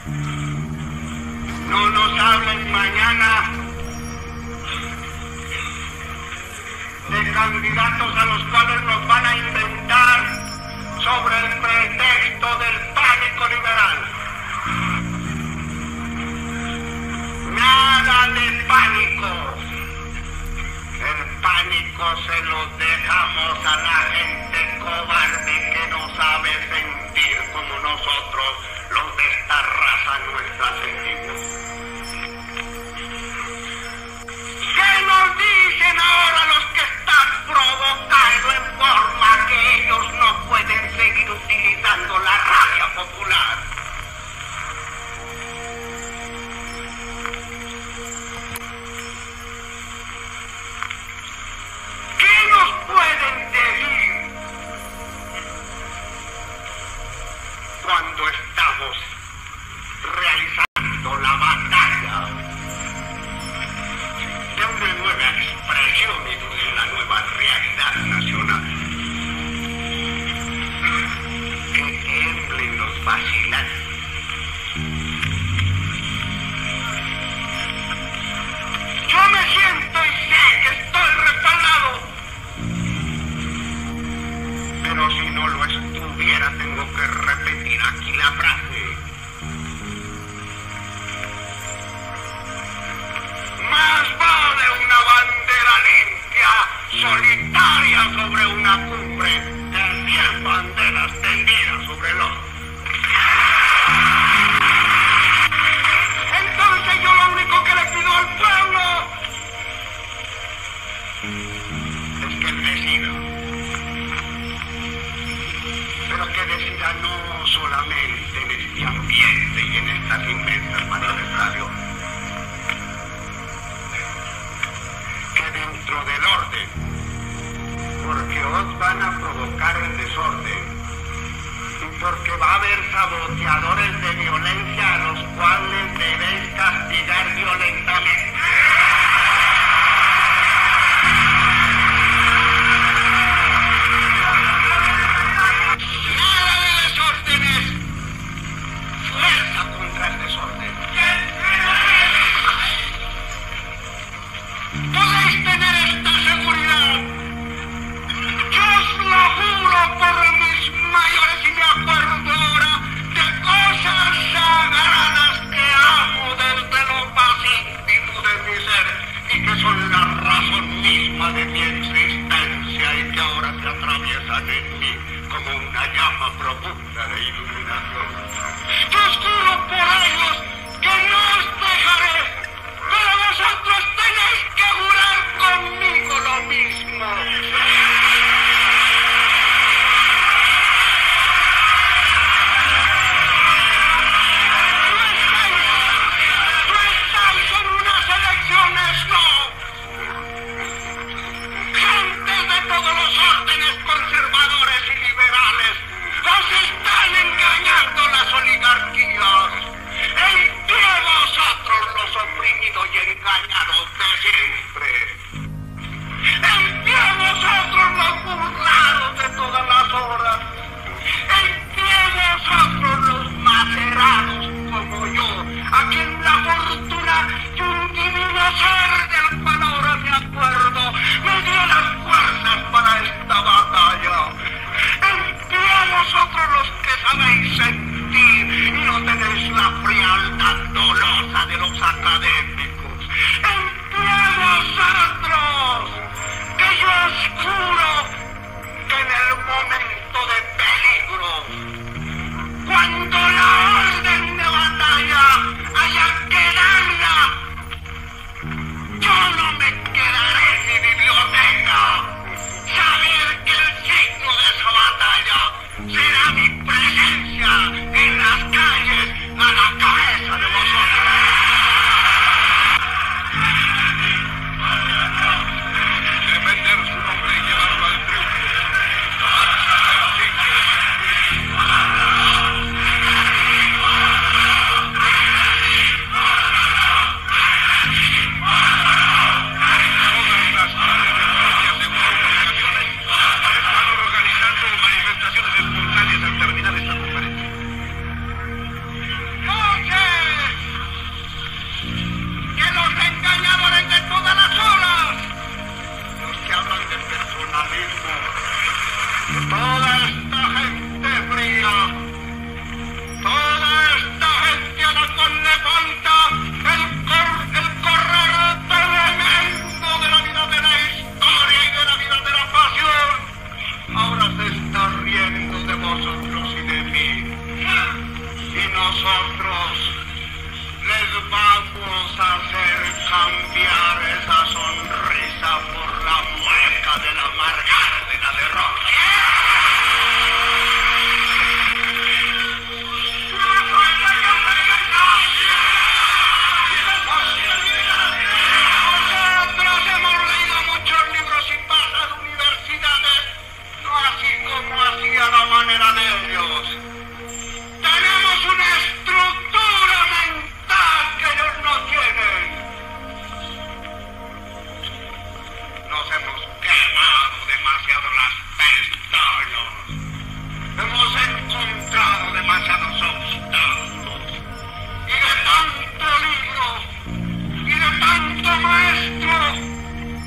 No nos hablen mañana de candidatos a los cuales nos van a inventar sobre el pretexto del pánico liberal. Nada de pánico. El pánico se lo dejamos a la gente cobarde que no sabe sentir como nosotros, los de esta raza nuestra sentimos. ¿Qué nos dicen ahora los que están provocando en forma que ellos no pueden seguir utilizando la rabia popular? ¿Qué nos pueden decir cuando estamos realizando la batalla de una nueva expresión y de una nueva realidad nacional? Que tiemblen los vacilantes. Yo me siento y sé que estoy respaldado, pero si no lo estuviera tengo que repetir aquí la frase. Más vale una bandera limpia, solitaria sobre una cumbre, que 10 banderas tendidas sobre el otro. Entonces yo lo único que le pido al pueblo es que decida. Pero que decida no solamente en este ambiente y en estas inmensas manifestaciones, que dentro del orden, porque os van a provocar el desorden y porque va a haber saboteadores de violencia a los cuales debéis castigar violentamente. Nada de desórdenes, fuerza contra el desorden. Podéis tener esta seguridad. Yo os lo juro por mis mayores y me acuerdo ahora de cosas vamos a hacer cambiar esa sonrisa por la mueca del amargar de la derrota. Nosotros hemos leído muchos libros y pasado universidades, no así como hacía la manera de ellos. Tenemos una estructura mental que ellos no tienen. Nos hemos quemado demasiado las pestañas. Hemos encontrado demasiados obstáculos. Y de tanto libro, y de tanto maestro,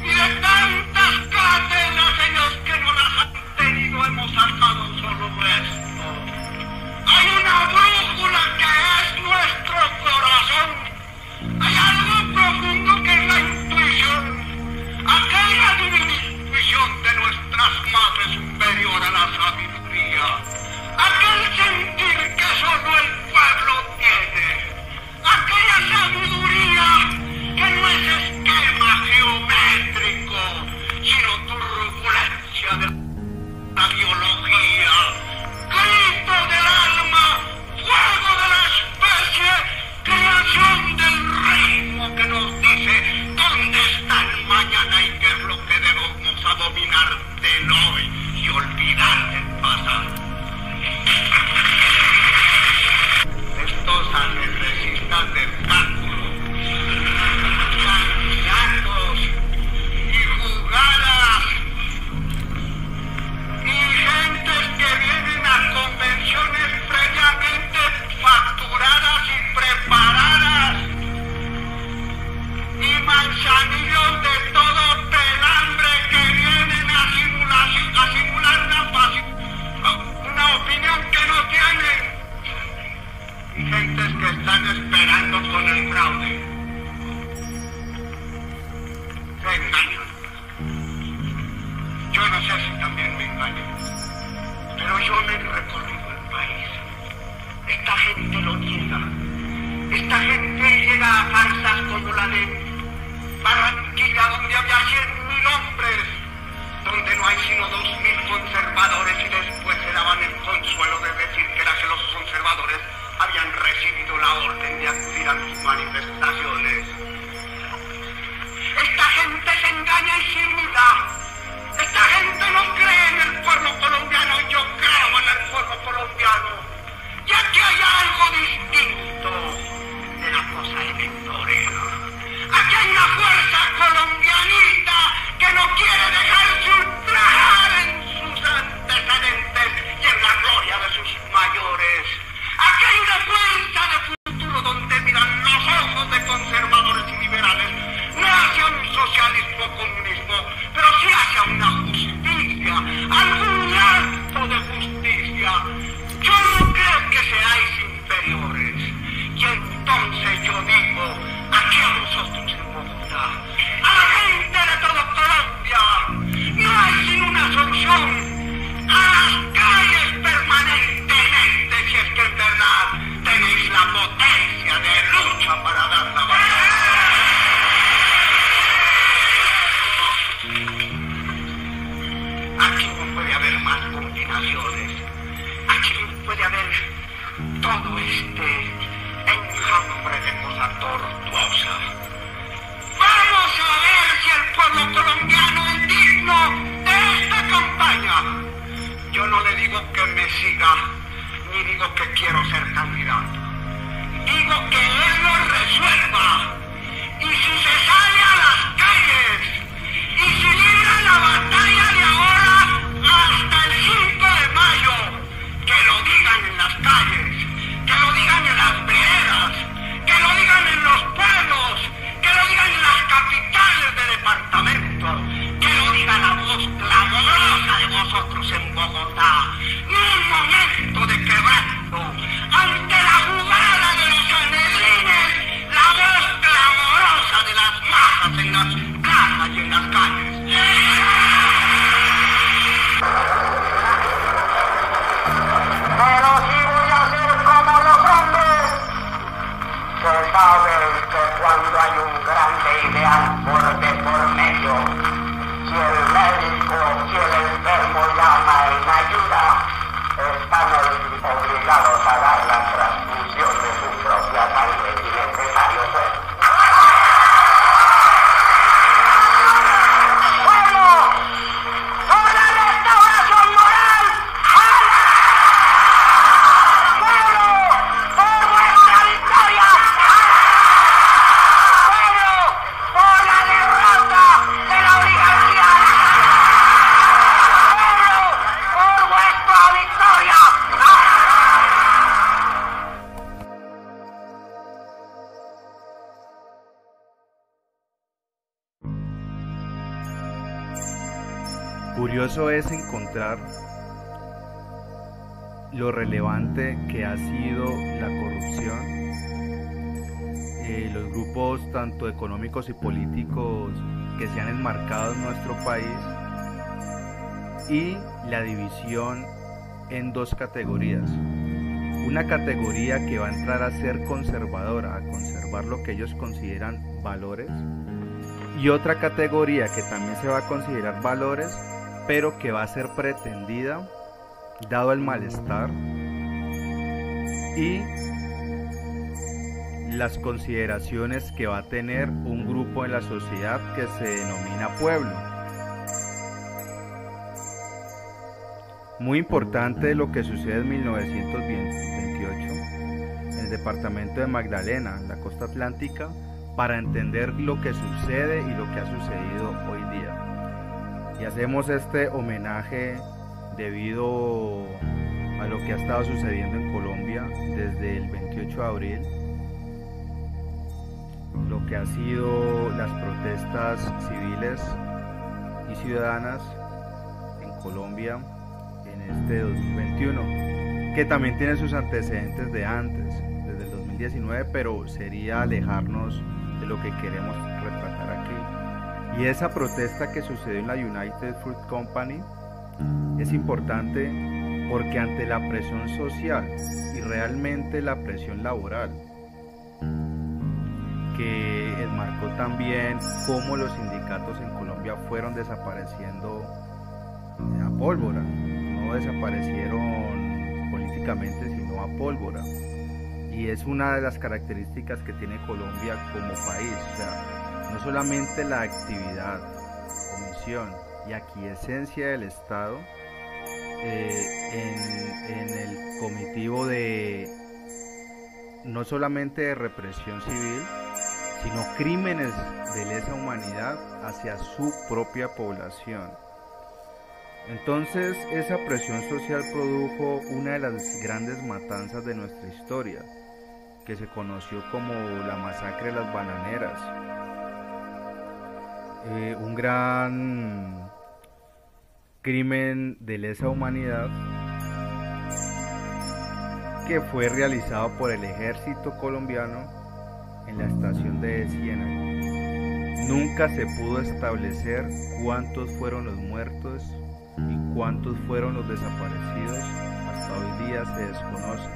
y de tantas cátedras ellos que no las han tenido, hemos sacado solo esto. Hay una brújula que es nuestro corazón. Hay algo profundo que es la intuición. Aquella divina intuición de nuestras madres superior a la sabiduría. Aquel sentir que solo el pueblo tiene. Aquella sabiduría que no es esquema geométrico, sino turbulencia de la biología. Grito del alma, fuego de la especie, creación del ritmo que nos dice dónde está el mañana y qué es lo que debemos abominar del hoy y olvidar del pasado. Estos anestesistas del cálculo, candidatos y jugadas y gentes que vienen a convenciones previamente facturadas y preparadas y manzanillos de todo pelambre que vienen a simular una opinión que no tienen y gentes que están esperando con el fraude. Se engañan. Yo no sé si también me engañan, pero yo me he recorrido el país. Esta gente lo niega. Esta gente llega a farsas como la de Barranquilla, donde había 100.000 hombres, donde no hay sino 2.000 conservadores y después se daban el consuelo de decir que era que los conservadores habían recibido la orden de acudir a sus manifestaciones. Esta gente se engaña y se imita. Esta gente no cree en el pueblo colombiano y yo creo en el pueblo colombiano. Y aquí hay algo distinto de la cosa electoral. Aquí hay una fuerza colombianista que no quiere dejarse ultrajar en sus antecedentes y en la gloria de sus mayores. Aquí hay una fuerza de futuro donde miran los ojos de conservadores y liberales, no hacia un socialismo o comunismo, pero sí hacia una justicia, algún acto de justicia. Yo no creo que seáis inferiores. Y entonces yo digo, aquí a nosotros en Bogotá, a la gente de todo Colombia, no hay sino una solución: a las calles permanentemente, si es que en verdad tenéis la potencia de lucha para dar la batalla. Aquí no puede haber más combinaciones. Aquí no puede haber todo este enjambre de cosa tortuosa. Vamos a ver si el pueblo colombiano es digno de esta campaña. Yo no le digo que me siga, ni digo que quiero ser candidato. Digo que él lo resuelva. Y si se sale a las calles y se libra la batalla de ahora hasta el 5 de mayo, que lo digan en las calles, que lo digan en las veredas, que lo digan en los pueblos, que lo digan en las capitales de departamento, que lo diga la voz clamorosa de vosotros en Bogotá. Un momento de quebranto ante la jugada de los anhelines, la voz clamorosa de las masas en las plazas y en las calles. Pero si voy a ser como los hombres, se sabe. que cuando hay un grande ideal por medio, si el médico, si el enfermo llama en ayuda, están obligados a dar la transfusión de su propia sangre si necesario fuera. ¡Pueblo! ¡Por la restauración moral! ¡Hala! ¡Pueblo! ¡Por nuestra victoria! ¡Hala! ¡Pueblo! ¡Por la derrota de la oligarquía! ¡Pueblo! ¡Por vuestra victoria!
Curioso es encontrar lo relevante que ha sido la corrupción, los grupos tanto económicos y políticos que se han enmarcado en nuestro país y la división en dos categorías. Una categoría que va a entrar a ser conservadora, a conservar lo que ellos consideran valores, y otra categoría que también se va a considerar valores, pero que va a ser pretendida dado el malestar y las consideraciones que va a tener un grupo en la sociedad que se denomina pueblo. Muy importante lo que sucede en 1928 en el departamento de Magdalena, en la costa atlántica, para entender lo que sucede y lo que ha sucedido hoy día. Y hacemos este homenaje debido a lo que ha estado sucediendo en Colombia desde el 28 de abril, lo que ha sido las protestas civiles y ciudadanas en Colombia en este 2021, que también tiene sus antecedentes de antes, desde el 2019, pero sería alejarnos de lo que queremos retratar aquí. Y esa protesta que sucedió en la United Fruit Company es importante porque ante la presión social y realmente la presión laboral, que enmarcó también cómo los sindicatos en Colombia fueron desapareciendo a pólvora, no desaparecieron políticamente sino a pólvora, y es una de las características que tiene Colombia como país, o sea, no solamente la actividad, omisión y aquiescencia del Estado en el comitivo de no solamente de represión civil, sino crímenes de lesa humanidad hacia su propia población. Entonces, esa presión social produjo una de las grandes matanzas de nuestra historia, que se conoció como la masacre de las bananeras. Un gran crimen de lesa humanidad que fue realizado por el ejército colombiano en la estación de Ciénaga. Nunca se pudo establecer cuántos fueron los muertos y cuántos fueron los desaparecidos, hasta hoy día se desconoce.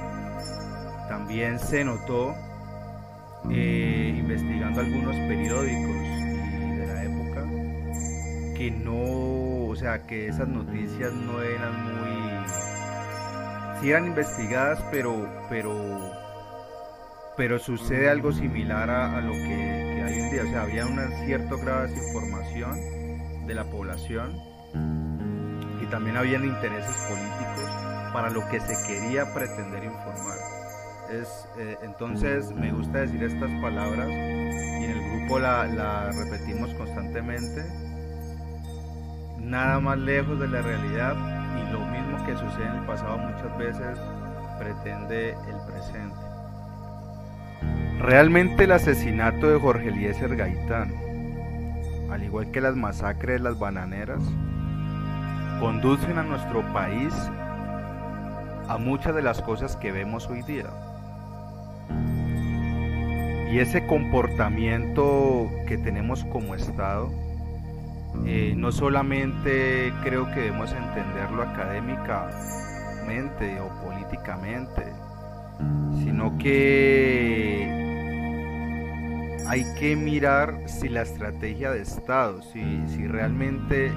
También se notó, investigando algunos periódicos de la época, que no, o sea, que esas noticias no eran muy, sí eran investigadas, pero sucede algo similar a lo que hay hoy en día. O sea, había un cierto grado de desinformación de la población y también habían intereses políticos para lo que se quería pretender informar. Entonces me gusta decir estas palabras y en el grupo la repetimos constantemente: nada más lejos de la realidad, y lo mismo que sucede en el pasado muchas veces pretende el presente. Realmente el asesinato de Jorge Eliezer Gaitán, al igual que las masacres de las bananeras, conducen a nuestro país a muchas de las cosas que vemos hoy día. Y ese comportamiento que tenemos como Estado, no solamente creo que debemos entenderlo académicamente o políticamente, sino que hay que mirar si la estrategia de Estado, si realmente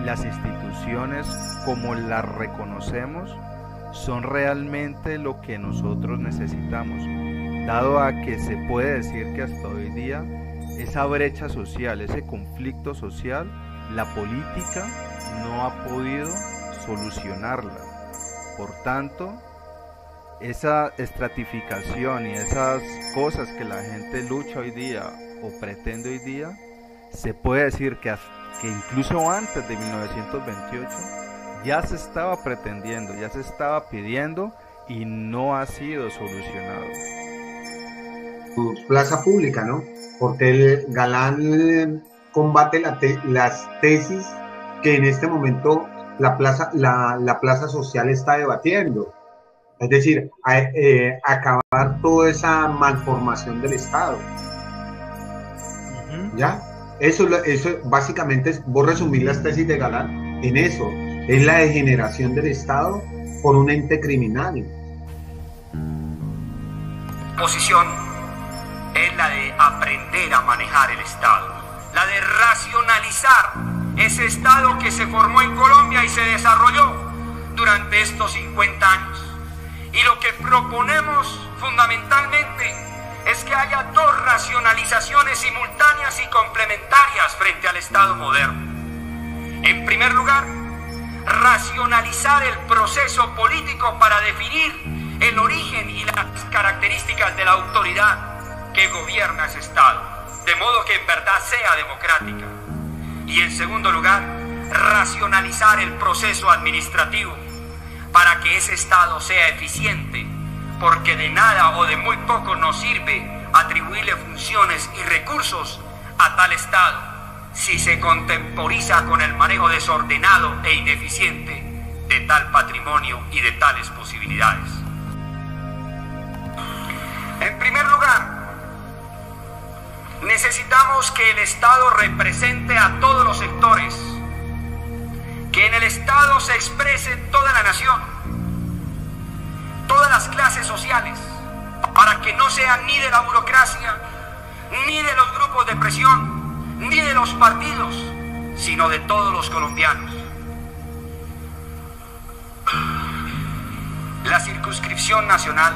las instituciones como las reconocemos son realmente lo que nosotros necesitamos, dado a que se puede decir que hasta hoy día esa brecha social, ese conflicto social, la política no ha podido solucionarla. Por tanto, esa estratificación y esas cosas que la gente lucha hoy día o pretende hoy día, se puede decir que incluso antes de 1928 ya se estaba pretendiendo, ya se estaba pidiendo y no ha sido solucionado.
Plaza pública, ¿no? Porque el Galán combate las tesis que en este momento la plaza social está debatiendo. Es decir, acabar toda esa malformación del Estado. ¿Ya? Eso básicamente es, vos resumir las tesis de Galán en eso, es la degeneración del Estado por un ente criminal.
Posición es la de aprender a manejar el Estado, la de racionalizar ese Estado que se formó en Colombia y se desarrolló durante estos 50 años. Y lo que proponemos fundamentalmente es que haya dos racionalizaciones simultáneas y complementarias frente al Estado moderno. En primer lugar, racionalizar el proceso político para definir el origen y las características de la autoridad que gobierna ese Estado, de modo que en verdad sea democrática. Y en segundo lugar, racionalizar el proceso administrativo para que ese Estado sea eficiente, porque de nada o de muy poco nos sirve atribuirle funciones y recursos a tal Estado si se contemporiza con el manejo desordenado e ineficiente de tal patrimonio y de tales posibilidades. En primer lugar, necesitamos que el Estado represente a todos los sectores, que en el Estado se exprese toda la nación, todas las clases sociales, para que no sean ni de la burocracia, ni de los grupos de presión, ni de los partidos, sino de todos los colombianos. La circunscripción nacional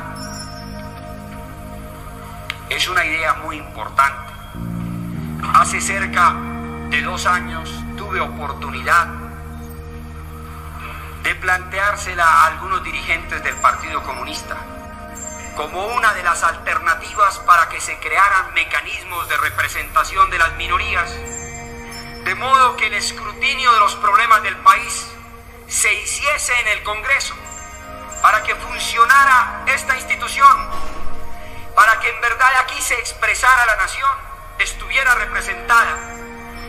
es una idea muy importante. Hace cerca de 2 años tuve oportunidad de planteársela a algunos dirigentes del Partido Comunista como una de las alternativas para que se crearan mecanismos de representación de las minorías, de modo que el escrutinio de los problemas del país se hiciese en el Congreso, para que funcionara esta institución, para que en verdad aquí se expresara la nación, estuviera representada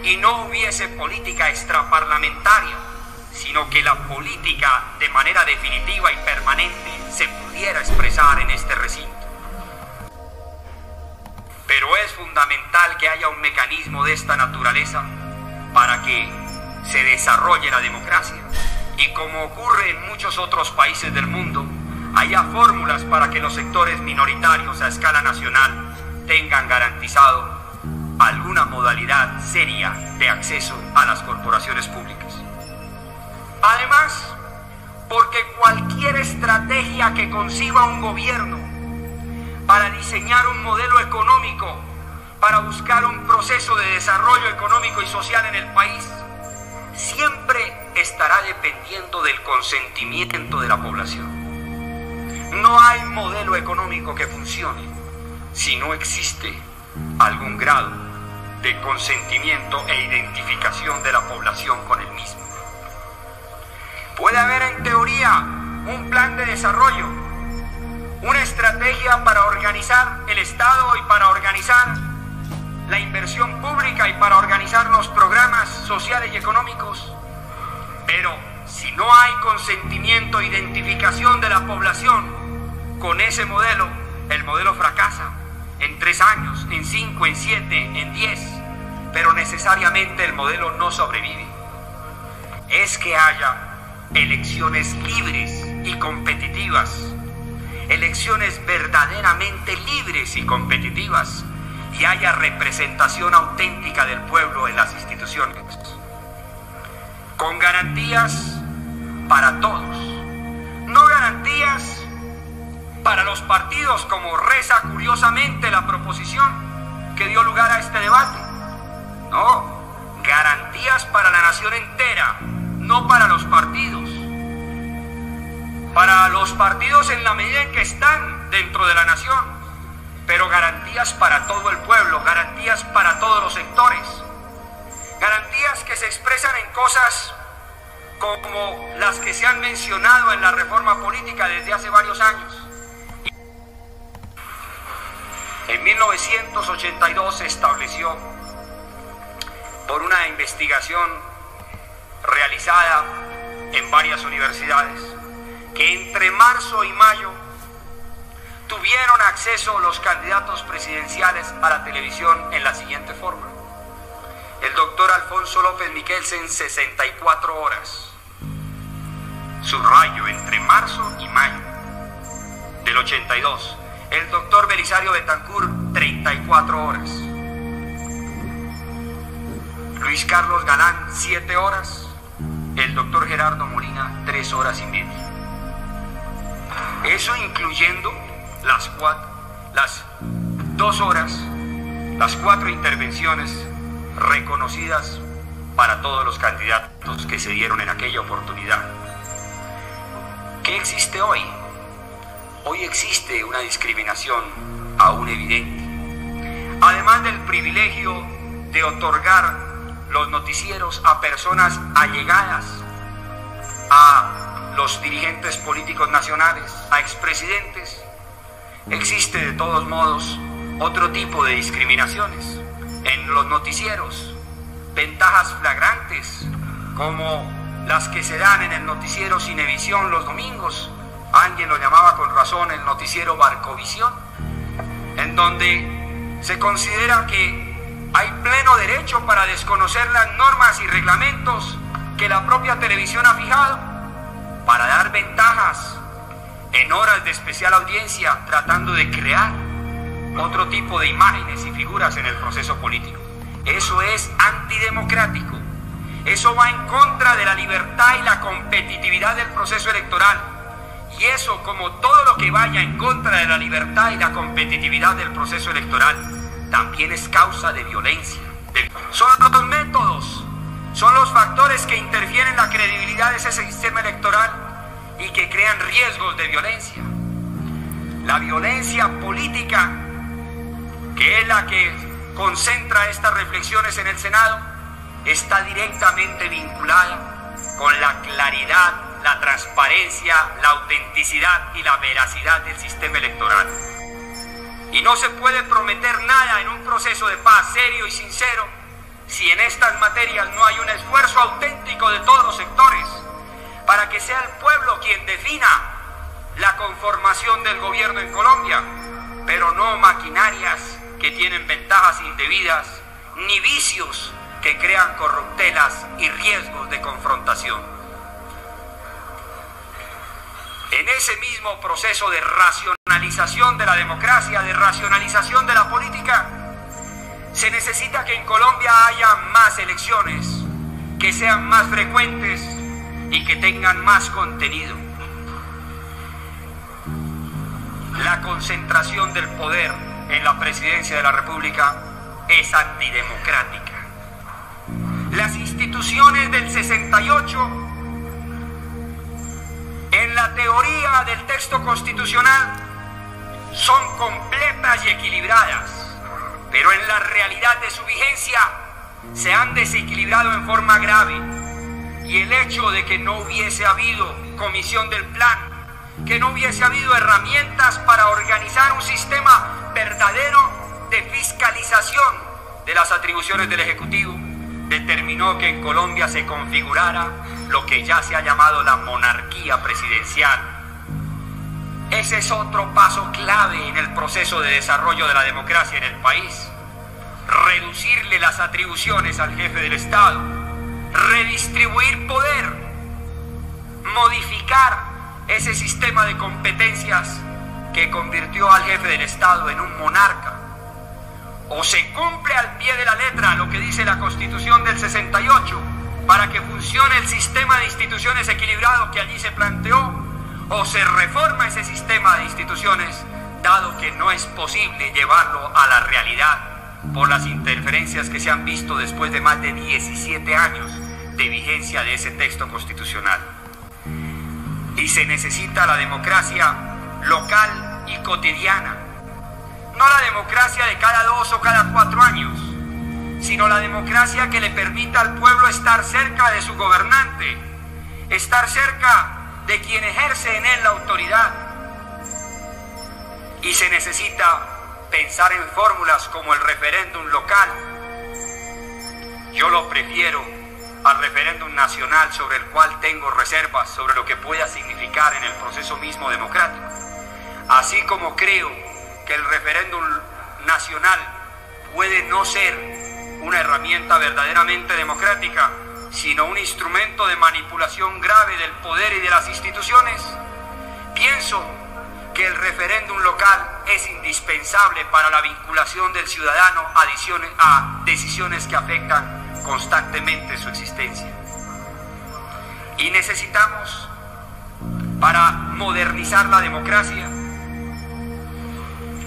y no hubiese política extraparlamentaria, sino que la política de manera definitiva y permanente se pudiera expresar en este recinto. Pero es fundamental que haya un mecanismo de esta naturaleza para que se desarrolle la democracia y, como ocurre en muchos otros países del mundo, haya fórmulas para que los sectores minoritarios a escala nacional tengan garantizado alguna modalidad seria de acceso a las corporaciones públicas. Además, porque cualquier estrategia que conciba un gobierno para diseñar un modelo económico, para buscar un proceso de desarrollo económico y social en el país, siempre estará dependiendo del consentimiento de la población. No hay modelo económico que funcione si no existe algún grado de consentimiento e identificación de la población con el mismo. Puede haber en teoría un plan de desarrollo, una estrategia para organizar el Estado y para organizar la inversión pública y para organizar los programas sociales y económicos, pero si no hay consentimiento e identificación de la población con ese modelo, el modelo fracasa en 3 años, en 5, en 7, en 10, pero necesariamente el modelo no sobrevive. Es que haya elecciones libres y competitivas, elecciones verdaderamente libres y competitivas,
y haya representación auténtica del pueblo en las instituciones, con garantías para todos, no garantías para los partidos, como reza curiosamente la proposición que dio lugar a este debate. No, garantías para la nación entera, no para los partidos. Para los partidos en la medida en que están dentro de la nación, pero garantías para todo el pueblo, garantías para todos los sectores, garantías que se expresan en cosas como las que se han mencionado en la reforma política desde hace varios años. En 1982 se estableció, por una investigación realizada en varias universidades, que entre marzo y mayo tuvieron acceso los candidatos presidenciales a la televisión en la siguiente forma. El doctor Alfonso López Michelsen, 64 horas. Subrayo, entre marzo y mayo del 82. El doctor Belisario Betancourt, 34 horas. Luis Carlos Galán, 7 horas. El doctor Gerardo Molina, 3 horas y media. Eso incluyendo las 2 horas, las 4 intervenciones reconocidas para todos los candidatos que se dieron en aquella oportunidad. ¿Qué existe hoy? Hoy existe una discriminación aún evidente. Además del privilegio de otorgar los noticieros a personas allegadas a los dirigentes políticos nacionales, a expresidentes, existe de todos modos otro tipo de discriminaciones en los noticieros, ventajas flagrantes como las que se dan en el noticiero Cinevisión los domingos. Alguien lo llamaba con razón el noticiero Barcovisión, en donde se considera que hay pleno derecho para desconocer las normas y reglamentos que la propia televisión ha fijado para dar ventajas en horas de especial audiencia, tratando de crear otro tipo de imágenes y figuras en el proceso político. Eso es antidemocrático. Eso va en contra de la libertad y la competitividad del proceso electoral. Y eso, como todo lo que vaya en contra de la libertad y la competitividad del proceso electoral, también es causa de violencia. Son los métodos, son los factores que interfieren en la credibilidad de ese sistema electoral y que crean riesgos de violencia. La violencia política, que es la que concentra estas reflexiones en el Senado, está directamente vinculada con la claridad, la transparencia, la autenticidad y la veracidad del sistema electoral. Y no se puede prometer nada en un proceso de paz serio y sincero si en estas materias no hay un esfuerzo auténtico de todos los sectores para que sea el pueblo quien defina la conformación del gobierno en Colombia, pero no maquinarias que tienen ventajas indebidas ni vicios que crean corruptelas y riesgos de confrontación. En ese mismo proceso de racionalización de la democracia, de racionalización de la política, se necesita que en Colombia haya más elecciones, que sean más frecuentes y que tengan más contenido. La concentración del poder en la presidencia de la República es antidemocrática. Las instituciones del 68, en la teoría del texto constitucional, son completas y equilibradas, pero en la realidad de su vigencia se han desequilibrado en forma grave. Y el hecho de que no hubiese habido comisión del plan, que no hubiese habido herramientas para organizar un sistema verdadero de fiscalización de las atribuciones del Ejecutivo, determinó que en Colombia se configurara lo que ya se ha llamado la monarquía presidencial. Ese es otro paso clave en el proceso de desarrollo de la democracia en el país. Reducirle las atribuciones al jefe del Estado, redistribuir poder, modificar ese sistema de competencias que convirtió al jefe del Estado en un monarca. O se cumple al pie de la letra lo que dice la Constitución del 68 para que funcione el sistema de instituciones equilibrado que allí se planteó, o se reforma ese sistema de instituciones, dado que no es posible llevarlo a la realidad por las interferencias que se han visto después de más de 17 años de vigencia de ese texto constitucional. Y se necesita la democracia local y cotidiana, no la democracia de cada 2 o cada 4 años, sino la democracia que le permita al pueblo estar cerca de su gobernante, estar cerca de quien ejerce en él la autoridad. Y se necesita pensar en fórmulas como el referéndum local. Yo lo prefiero al referéndum nacional, sobre el cual tengo reservas sobre lo que pueda significar en el proceso mismo democrático. Así como creo que el referéndum nacional puede no ser una herramienta verdaderamente democrática, sino un instrumento de manipulación grave del poder y de las instituciones, pienso que el referéndum local es indispensable para la vinculación del ciudadano a decisiones que afectan constantemente su existencia. Y necesitamos, para modernizar la democracia,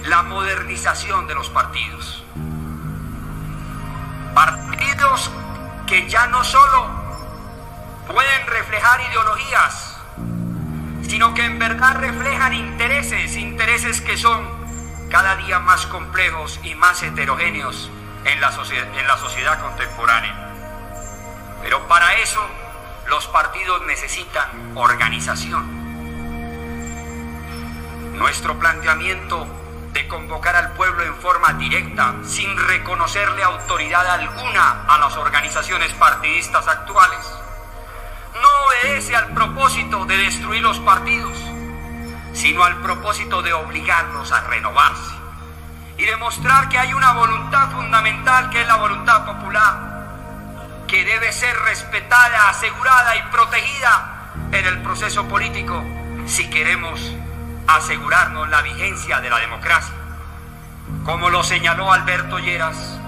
la modernización de los partidos. Partidos que ya no solo pueden reflejar ideologías, sino que en verdad reflejan intereses que son cada día más complejos y más heterogéneos en la sociedad contemporánea. Pero para eso los partidos necesitan organización. Nuestro planteamiento de convocar al pueblo en forma directa, sin reconocerle autoridad alguna a las organizaciones partidistas actuales, no obedece al propósito de destruir los partidos, sino al propósito de obligarlos a renovarse y demostrar que hay una voluntad fundamental, que es la voluntad popular, que debe ser respetada, asegurada y protegida en el proceso político si queremos asegurarnos la vigencia de la democracia. Como lo señaló Alberto Lleras,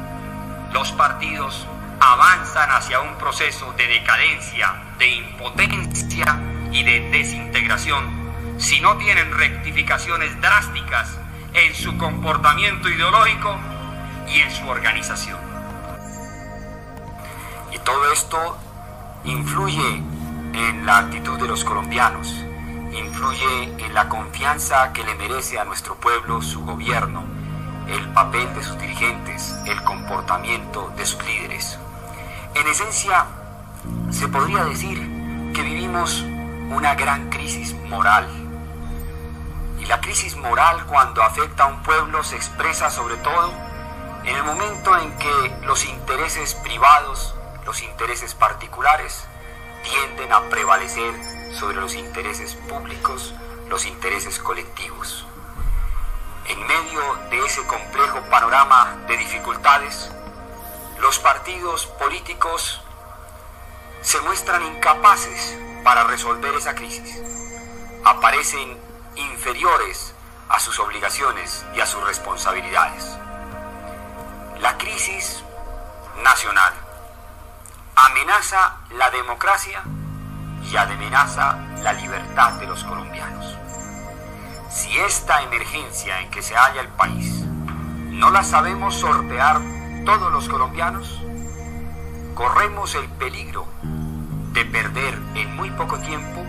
los partidos avanzan hacia un proceso de decadencia, de impotencia y de desintegración si no tienen rectificaciones drásticas en su comportamiento ideológico y en su organización.
Y todo esto influye en la actitud de los colombianos, influye en la confianza que le merece a nuestro pueblo su gobierno, el papel de sus dirigentes, el comportamiento de sus líderes. En esencia, se podría decir que vivimos una gran crisis moral. Y la crisis moral, cuando afecta a un pueblo, se expresa sobre todo en el momento en que los intereses privados, los intereses particulares, tienden a prevalecer sobre los intereses públicos, los intereses colectivos. En medio de ese complejo panorama de dificultades, los partidos políticos se muestran incapaces para resolver esa crisis. Aparecen inferiores a sus obligaciones y a sus responsabilidades. La crisis nacional amenaza la democracia y amenaza la libertad de los colombianos. Si esta emergencia en que se halla el país no la sabemos sortear todos los colombianos, corremos el peligro de perder en muy poco tiempo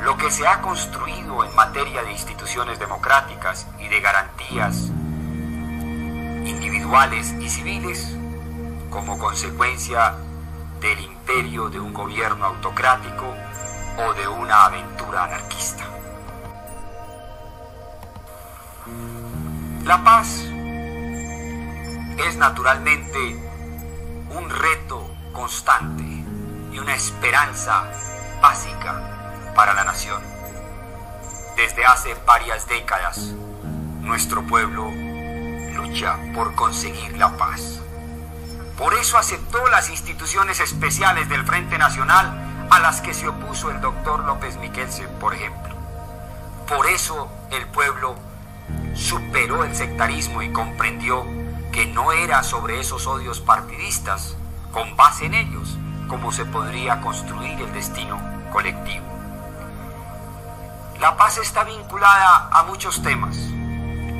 lo que se ha construido en materia de instituciones democráticas y de garantías individuales y civiles como consecuencia del imperio de un gobierno autocrático o de una aventura anarquista. La paz es naturalmente un reto constante y una esperanza básica para la nación. Desde hace varias décadas, nuestro pueblo lucha por conseguir la paz. Por eso aceptó las instituciones especiales del Frente Nacional a las que se opuso el doctor López Miquelsen, por ejemplo. Por eso el pueblo superó el sectarismo y comprendió que que no era sobre esos odios partidistas, con base en ellos, como se podría construir el destino colectivo. La paz está vinculada a muchos temas,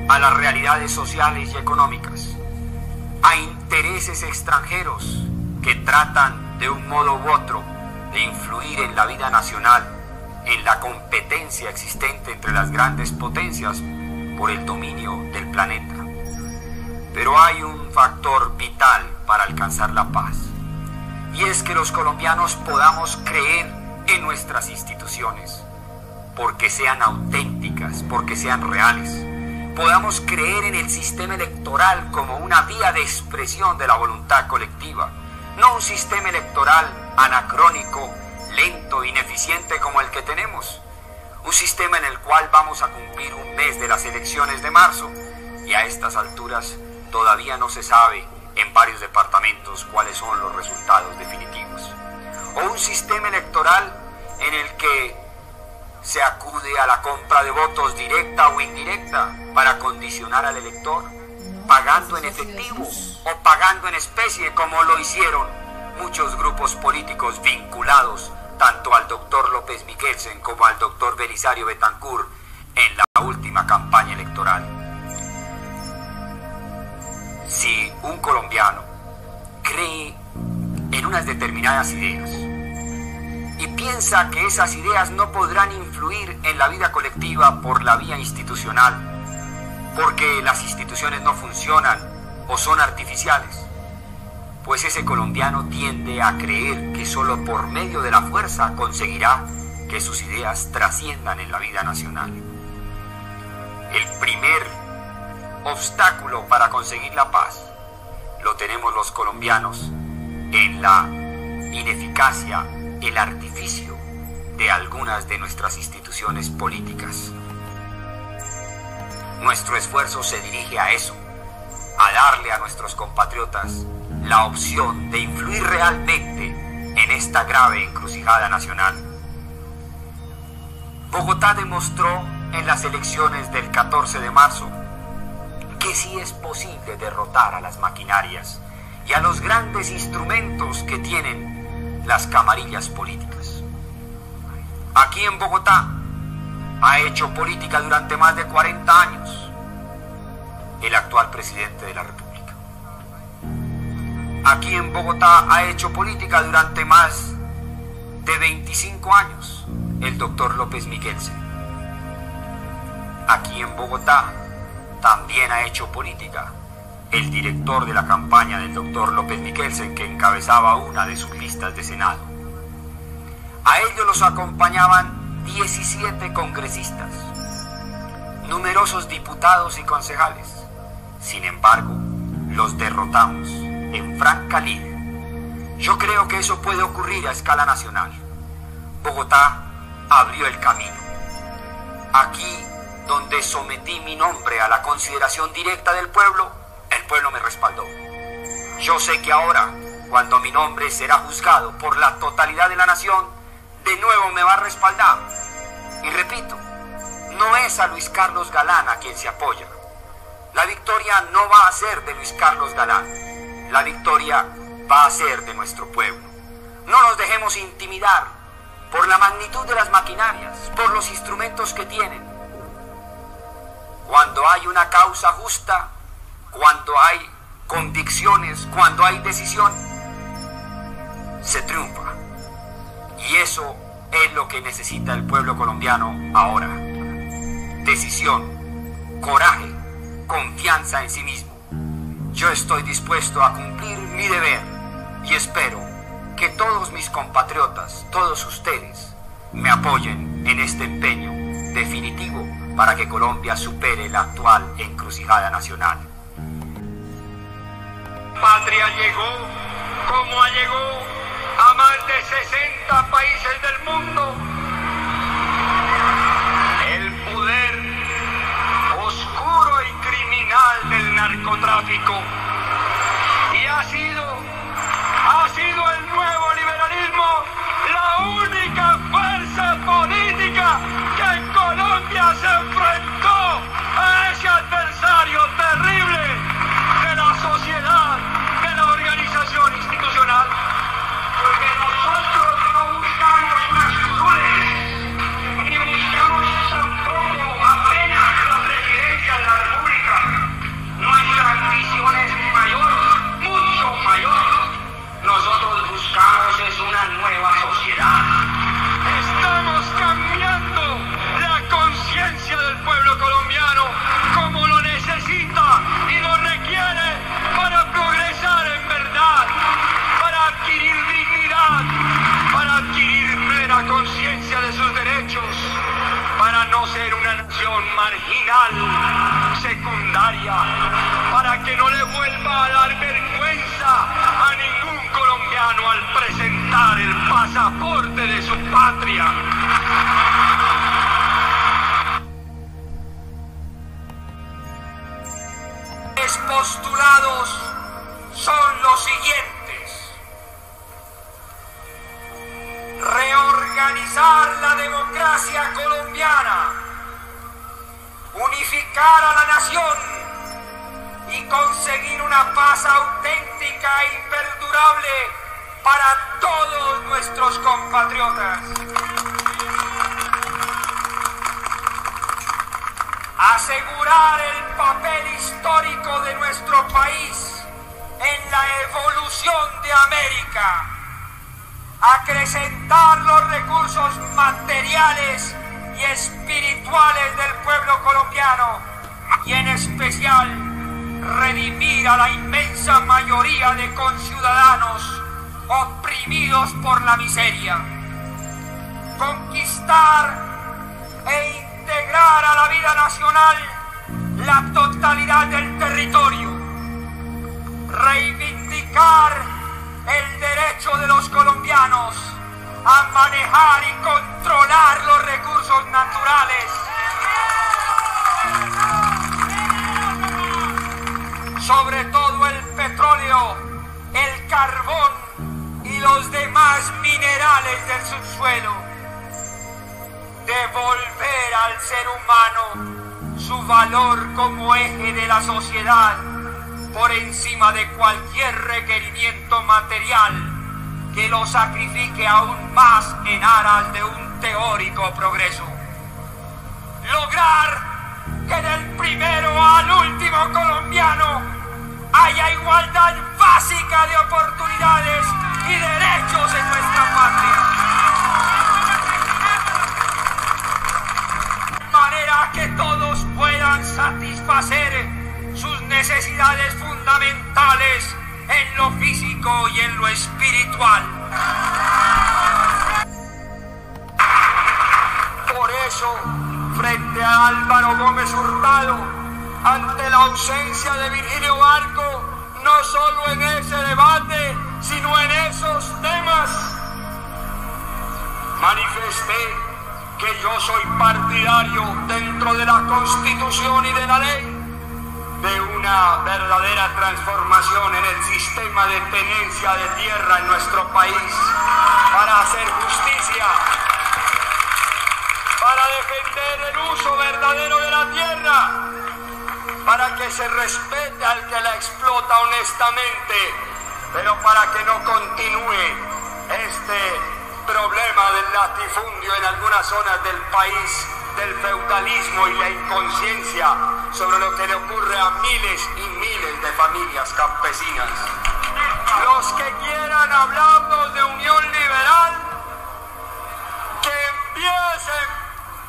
a las realidades sociales y económicas, a intereses extranjeros que tratan de un modo u otro de influir en la vida nacional, en la competencia existente entre las grandes potencias por el dominio del planeta. Pero hay un factor vital para alcanzar la paz, y es que los colombianos podamos creer en nuestras instituciones, porque sean auténticas, porque sean reales. Podamos creer en el sistema electoral como una vía de expresión de la voluntad colectiva, no un sistema electoral anacrónico, lento, ineficiente como el que tenemos. Un sistema en el cual vamos a cumplir un mes de las elecciones de marzo y a estas alturas todavía no se sabe en varios departamentos cuáles son los resultados definitivos. O un sistema electoral en el que se acude a la compra de votos directa o indirecta para condicionar al elector, pagando en efectivo o pagando en especie, como lo hicieron muchos grupos políticos vinculados tanto al doctor López Miguelsen como al doctor Belisario Betancur en la última campaña electoral. Si un colombiano cree en unas determinadas ideas y piensa que esas ideas no podrán influir en la vida colectiva por la vía institucional, porque las instituciones no funcionan o son artificiales, pues ese colombiano tiende a creer que solo por medio de la fuerza conseguirá que sus ideas trasciendan en la vida nacional. El primer obstáculo para conseguir la paz lo tenemos los colombianos en la ineficacia, el artificio de algunas de nuestras instituciones políticas. Nuestro esfuerzo se dirige a eso, a darle a nuestros compatriotas la opción de influir realmente en esta grave encrucijada nacional. Bogotá demostró en las elecciones del 14 de marzo que sí es posible derrotar a las maquinarias y a los grandes instrumentos que tienen las camarillas políticas. Aquí en Bogotá ha hecho política durante más de 40 años el actual presidente de la República. Aquí en Bogotá ha hecho política durante más de 25 años el doctor López Miguelsen. Aquí en Bogotá también ha hecho política el director de la campaña del doctor López Miguelsen, que encabezaba una de sus listas de Senado. A ellos los acompañaban 17 congresistas, numerosos diputados y concejales. Sin embargo, los derrotamos en franca lid. Yo creo que eso puede ocurrir a escala nacional. Bogotá abrió el camino. Aquí, donde sometí mi nombre a la consideración directa del pueblo, el pueblo me respaldó. Yo sé que ahora, cuando mi nombre será juzgado por la totalidad de la nación, de nuevo me va a respaldar. Y repito, no es a Luis Carlos Galán a quien se apoya. La victoria no va a ser de Luis Carlos Galán. La victoria va a ser de nuestro pueblo. No nos dejemos intimidar por la magnitud de las maquinarias, por los instrumentos que tienen. Cuando hay una causa justa, cuando hay convicciones, cuando hay decisión, se triunfa. Y eso es lo que necesita el pueblo colombiano ahora. Decisión, coraje, confianza en sí mismo. Yo estoy dispuesto a cumplir mi deber y espero que todos mis compatriotas, todos ustedes, me apoyen en este empeño definitivo para que Colombia supere la actual encrucijada nacional.
Patria llegó, como llegó a más de 60 países del mundo. El poder oscuro y criminal del narcotráfico. Y ha sido el nuevo liberalismo la única fuerza política que en Colombia se enfrentó a ese adversario terrible de la sociedad
marginal, secundaria, para que no le vuelva a dar vergüenza a ningún colombiano al presentar el pasaporte de su patria. Los postulados son los siguientes: reorganizar la democracia colombiana, unificar a la nación y conseguir una paz auténtica y perdurable para todos nuestros compatriotas. Asegurar el papel histórico de nuestro país en la evolución de América. Acrecentar los recursos materiales y espirituales del pueblo colombiano y en especial redimir a la inmensa mayoría de conciudadanos oprimidos por la miseria. Conquistar e integrar a la vida nacional la totalidad del territorio. Reivindicar el derecho de los colombianos a manejar y controlar los recursos naturales. Sobre todo el petróleo, el carbón y los demás minerales del subsuelo. Devolver al ser humano su valor como eje de la sociedad por encima de cualquier requerimiento material que lo sacrifique aún más en aras de un teórico progreso. Lograr que del primero al último colombiano haya igualdad básica de oportunidades y derechos en nuestra patria. De manera que todos puedan satisfacer sus necesidades fundamentales en lo físico y en lo espiritual. Por eso, frente a Álvaro Gómez Hurtado, ante la ausencia de Virgilio Barco, no solo en ese debate, sino en esos temas, manifesté que yo soy partidario dentro de la Constitución y de la ley de una verdadera transformación en el sistema de tenencia de tierra en nuestro país, para hacer justicia, para defender el uso verdadero de la tierra, para que se respete al que la explota honestamente, pero para que no continúe este problema del latifundio en algunas zonas del país, del feudalismo y la inconsciencia sobre lo que le ocurre a miles y miles de familias campesinas. Los que quieran hablarnos de unión liberal, que empiecen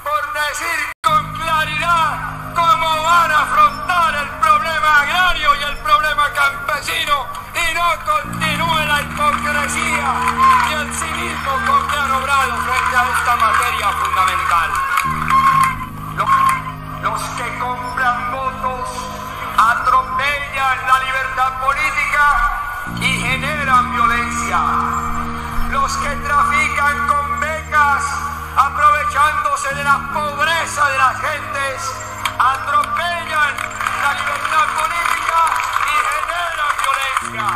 por decir con claridad cómo van a afrontar el problema agrario y el problema campesino, y no continúe la hipocresía y el cinismo con que han obrado frente a esta materia fundamental. Los que compran votos atropellan la libertad política y generan violencia. Los que trafican con becas, aprovechándose de la pobreza de las gentes, atropellan la libertad política y generan violencia.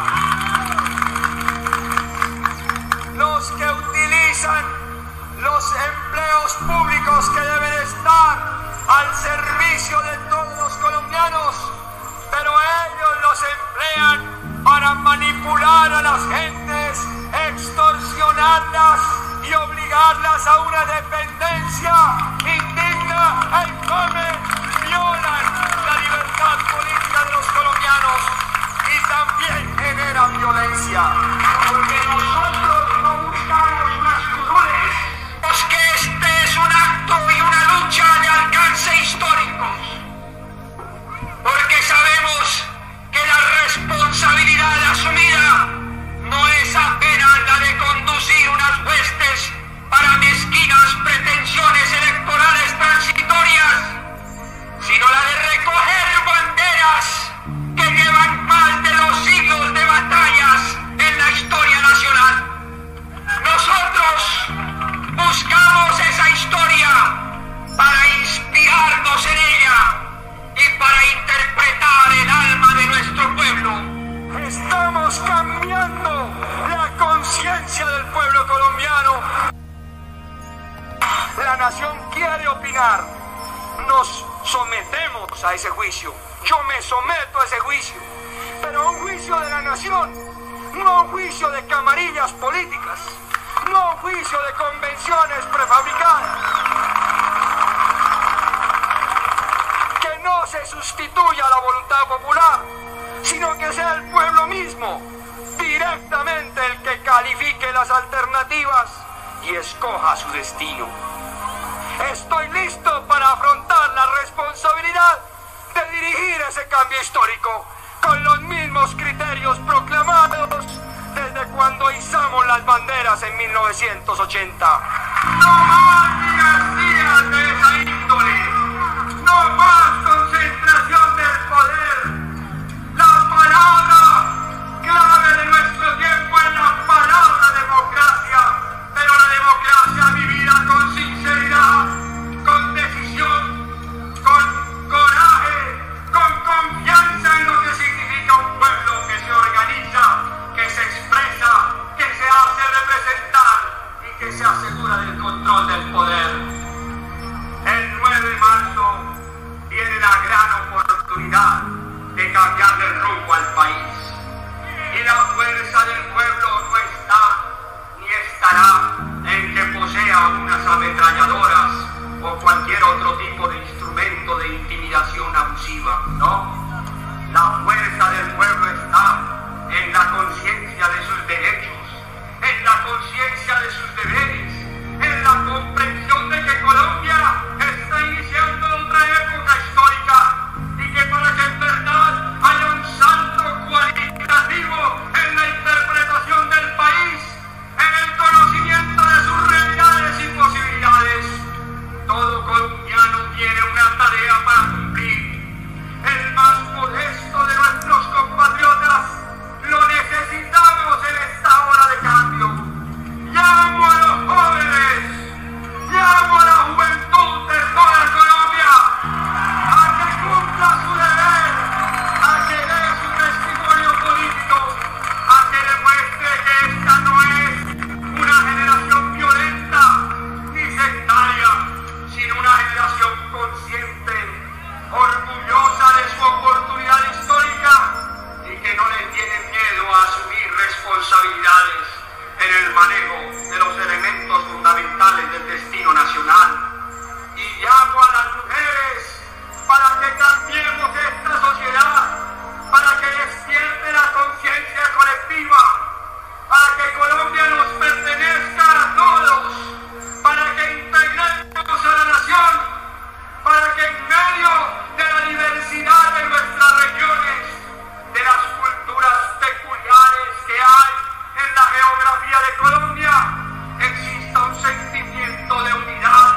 Los que utilizan los empleos públicos que deben estar al servicio de todos los colombianos, pero ellos los emplean para manipular a las gentes, extorsionarlas y obligarlas a una dependencia indigna e infame. Violan la libertad política de los colombianos y también generan violencia, porque nosotros no buscamos más curules, que este es un acto y una lucha de alcance históricos, porque sabemos que la responsabilidad asumida no es apenas la de conducir unas huestes para mezquinas pretensiones electorales transitorias, nación quiere opinar, nos sometemos a ese juicio. Yo me someto a ese juicio, pero a un juicio de la nación, no a un juicio de camarillas políticas, no a un juicio de convenciones prefabricadas. Que no se sustituya la voluntad popular, sino que sea el pueblo mismo, directamente el que califique las alternativas y escoja su destino. Estoy listo para afrontar la responsabilidad de dirigir ese cambio histórico con los mismos criterios proclamados desde cuando izamos las banderas en 1980. No más días de esa índole, no más concentración del poder. La palabra clave de nuestro tiempo es la palabra democracia, pero la democracia vivida con sinceridad, con decisión, con coraje, con confianza en lo que significa un pueblo que se organiza, que se expresa, que se hace representar y que se asegura del control del poder. El 9 de marzo viene la gran oportunidad de cambiarle el rumbo al país. Y la fuerza del pueblo no está ni estará en que posea unas ametralladoras o cualquier otro tipo de instrumento de intimidación abusiva, ¿no? La fuerza del pueblo está en la conciencia de sus derechos, en la conciencia de sus deberes, en la comprensión de que Colombia está iniciando otra época histórica y que para que en verdad haya un salto cualitativo en la interpretación del país, en el conocimiento de sus realidades y posibilidades, todo colombiano tiene una tarea para cumplir. El más modesto de nuestros compatriotas lo necesitamos en esta hora de cambio. Llamo a los jóvenes, llamo a la juventud de toda Colombia a que cumpla su deber, a que dé su testimonio político, a que demuestre que esta no es una generación violenta ni sectaria, sino una generación consciente, orgullosa de su oportunidad histórica y que no le tiene miedo a asumir responsabilidades en el manejo de los elementos fundamentales del destino nacional. Y llamo a las mujeres para que cambiemos esta sociedad, para que despierte la conciencia colectiva, para que Colombia nos pertenezca a todos, para que integremos a la nación, para que en medio de la diversidad de nuestras regiones, de las culturas peculiares que hay en la geografía de Colombia, exista un sentimiento de unidad,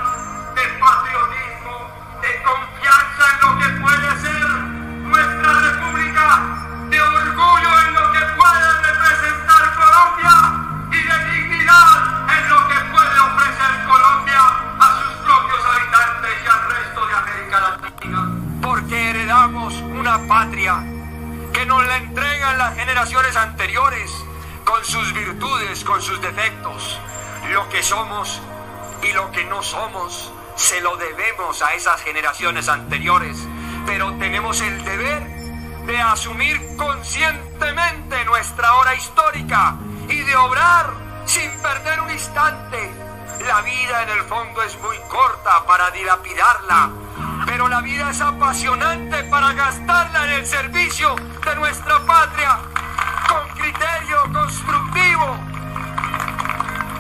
de patriotismo, de confianza en lo que puede ser nuestra república, de orgullo en lo que puede representar Colombia y de dignidad en lo que puede ofrecer Colombia a sus propios habitantes y al resto de América Latina. Porque heredamos una patria que nos la entregan las generaciones anteriores, con sus virtudes, con sus defectos. Lo que somos y lo que no somos se lo debemos a esas generaciones anteriores, pero tenemos el deber de asumir conscientemente nuestra hora histórica y de obrar sin perder un instante. La vida en el fondo es muy corta para dilapidarla, pero la vida es apasionante para gastarla en el servicio de nuestra patria, con criterio constructivo,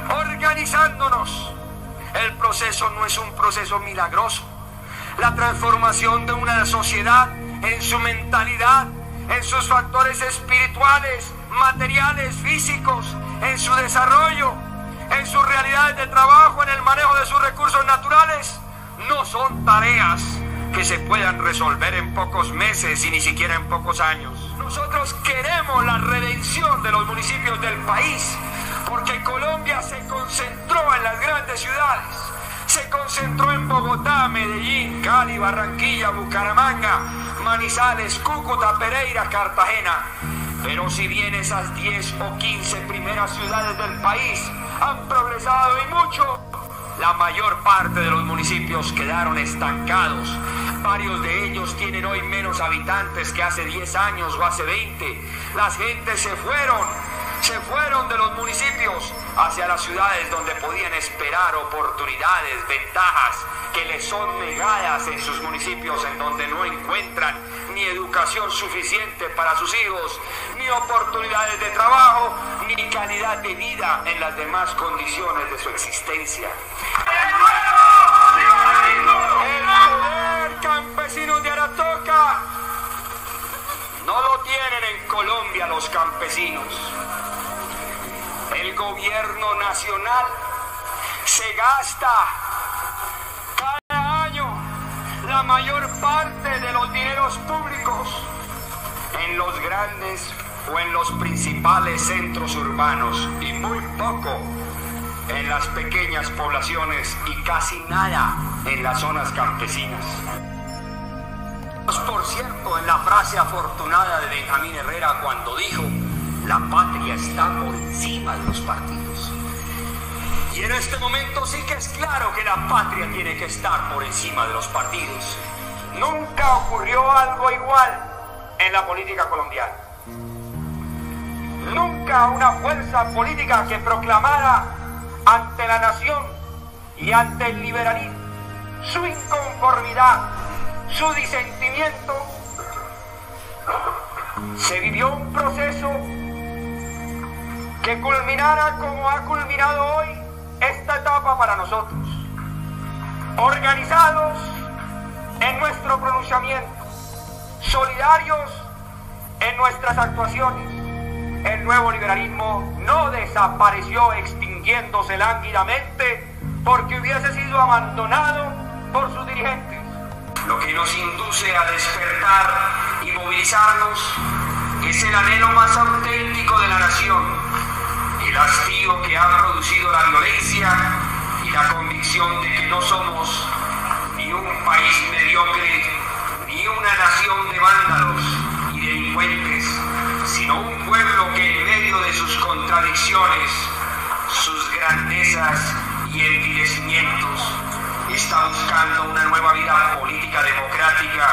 organizándonos. El proceso no es un proceso milagroso. La transformación de una sociedad en su mentalidad, en sus factores espirituales, materiales, físicos, en su desarrollo, en sus realidades de trabajo, en el manejo de sus recursos naturales, no son tareas que se puedan resolver en pocos meses y ni siquiera en pocos años. Nosotros queremos la redención de los municipios del país, porque Colombia se concentró en las grandes ciudades, se concentró en Bogotá, Medellín, Cali, Barranquilla, Bucaramanga, Manizales, Cúcuta, Pereira, Cartagena. Pero si bien esas 10 o 15 primeras ciudades del país han progresado y mucho,
La mayor parte de los municipios quedaron estancados. Varios de ellos tienen hoy menos habitantes que hace 10 años o hace 20. Las gentes se fueron de los municipios hacia las ciudades donde podían esperar oportunidades, ventajas que les son negadas en sus municipios, en donde no encuentran ni educación suficiente para sus hijos, ni oportunidades de trabajo, ni calidad de vida en las demás condiciones de su existencia. El poder campesino de Aratoca no lo tienen en Colombia los campesinos. El gobierno nacional se gasta cada año la mayor parte de los dineros públicos en los grandes o en los principales centros urbanos y muy poco en las pequeñas poblaciones y casi nada en las zonas campesinas. Por cierto, en la frase afortunada de Benjamín Herrera cuando dijo: la patria está por encima de los partidos. Y en este momento sí que es claro que la patria tiene que estar por encima de los partidos. Nunca ocurrió algo igual en la política colombiana. Nunca una fuerza política que proclamara ante la nación y ante el liberalismo su inconformidad, su disentimiento. Se vivió un proceso que culminara como ha culminado hoy esta etapa para nosotros, organizados en nuestro pronunciamiento, solidarios en nuestras actuaciones. El nuevo liberalismo no desapareció extinguiéndose lánguidamente porque hubiese sido abandonado por sus dirigentes. Lo que nos induce a despertar y movilizarnos es el anhelo más auténtico de la nación, el hastío que ha producido la violencia y la convicción de que no somos ni un país mediocre ni una nación de vándalos y delincuentes, sino un pueblo que en medio de sus contradicciones, sus grandezas y envilecimientos, está buscando una nueva vida política democrática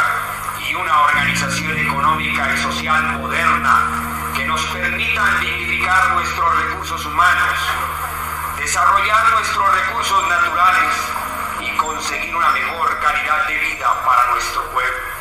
y una organización económica y social moderna que nos permitan dignificar nuestros recursos humanos, desarrollar nuestros recursos naturales y conseguir una mejor calidad de vida para nuestro pueblo.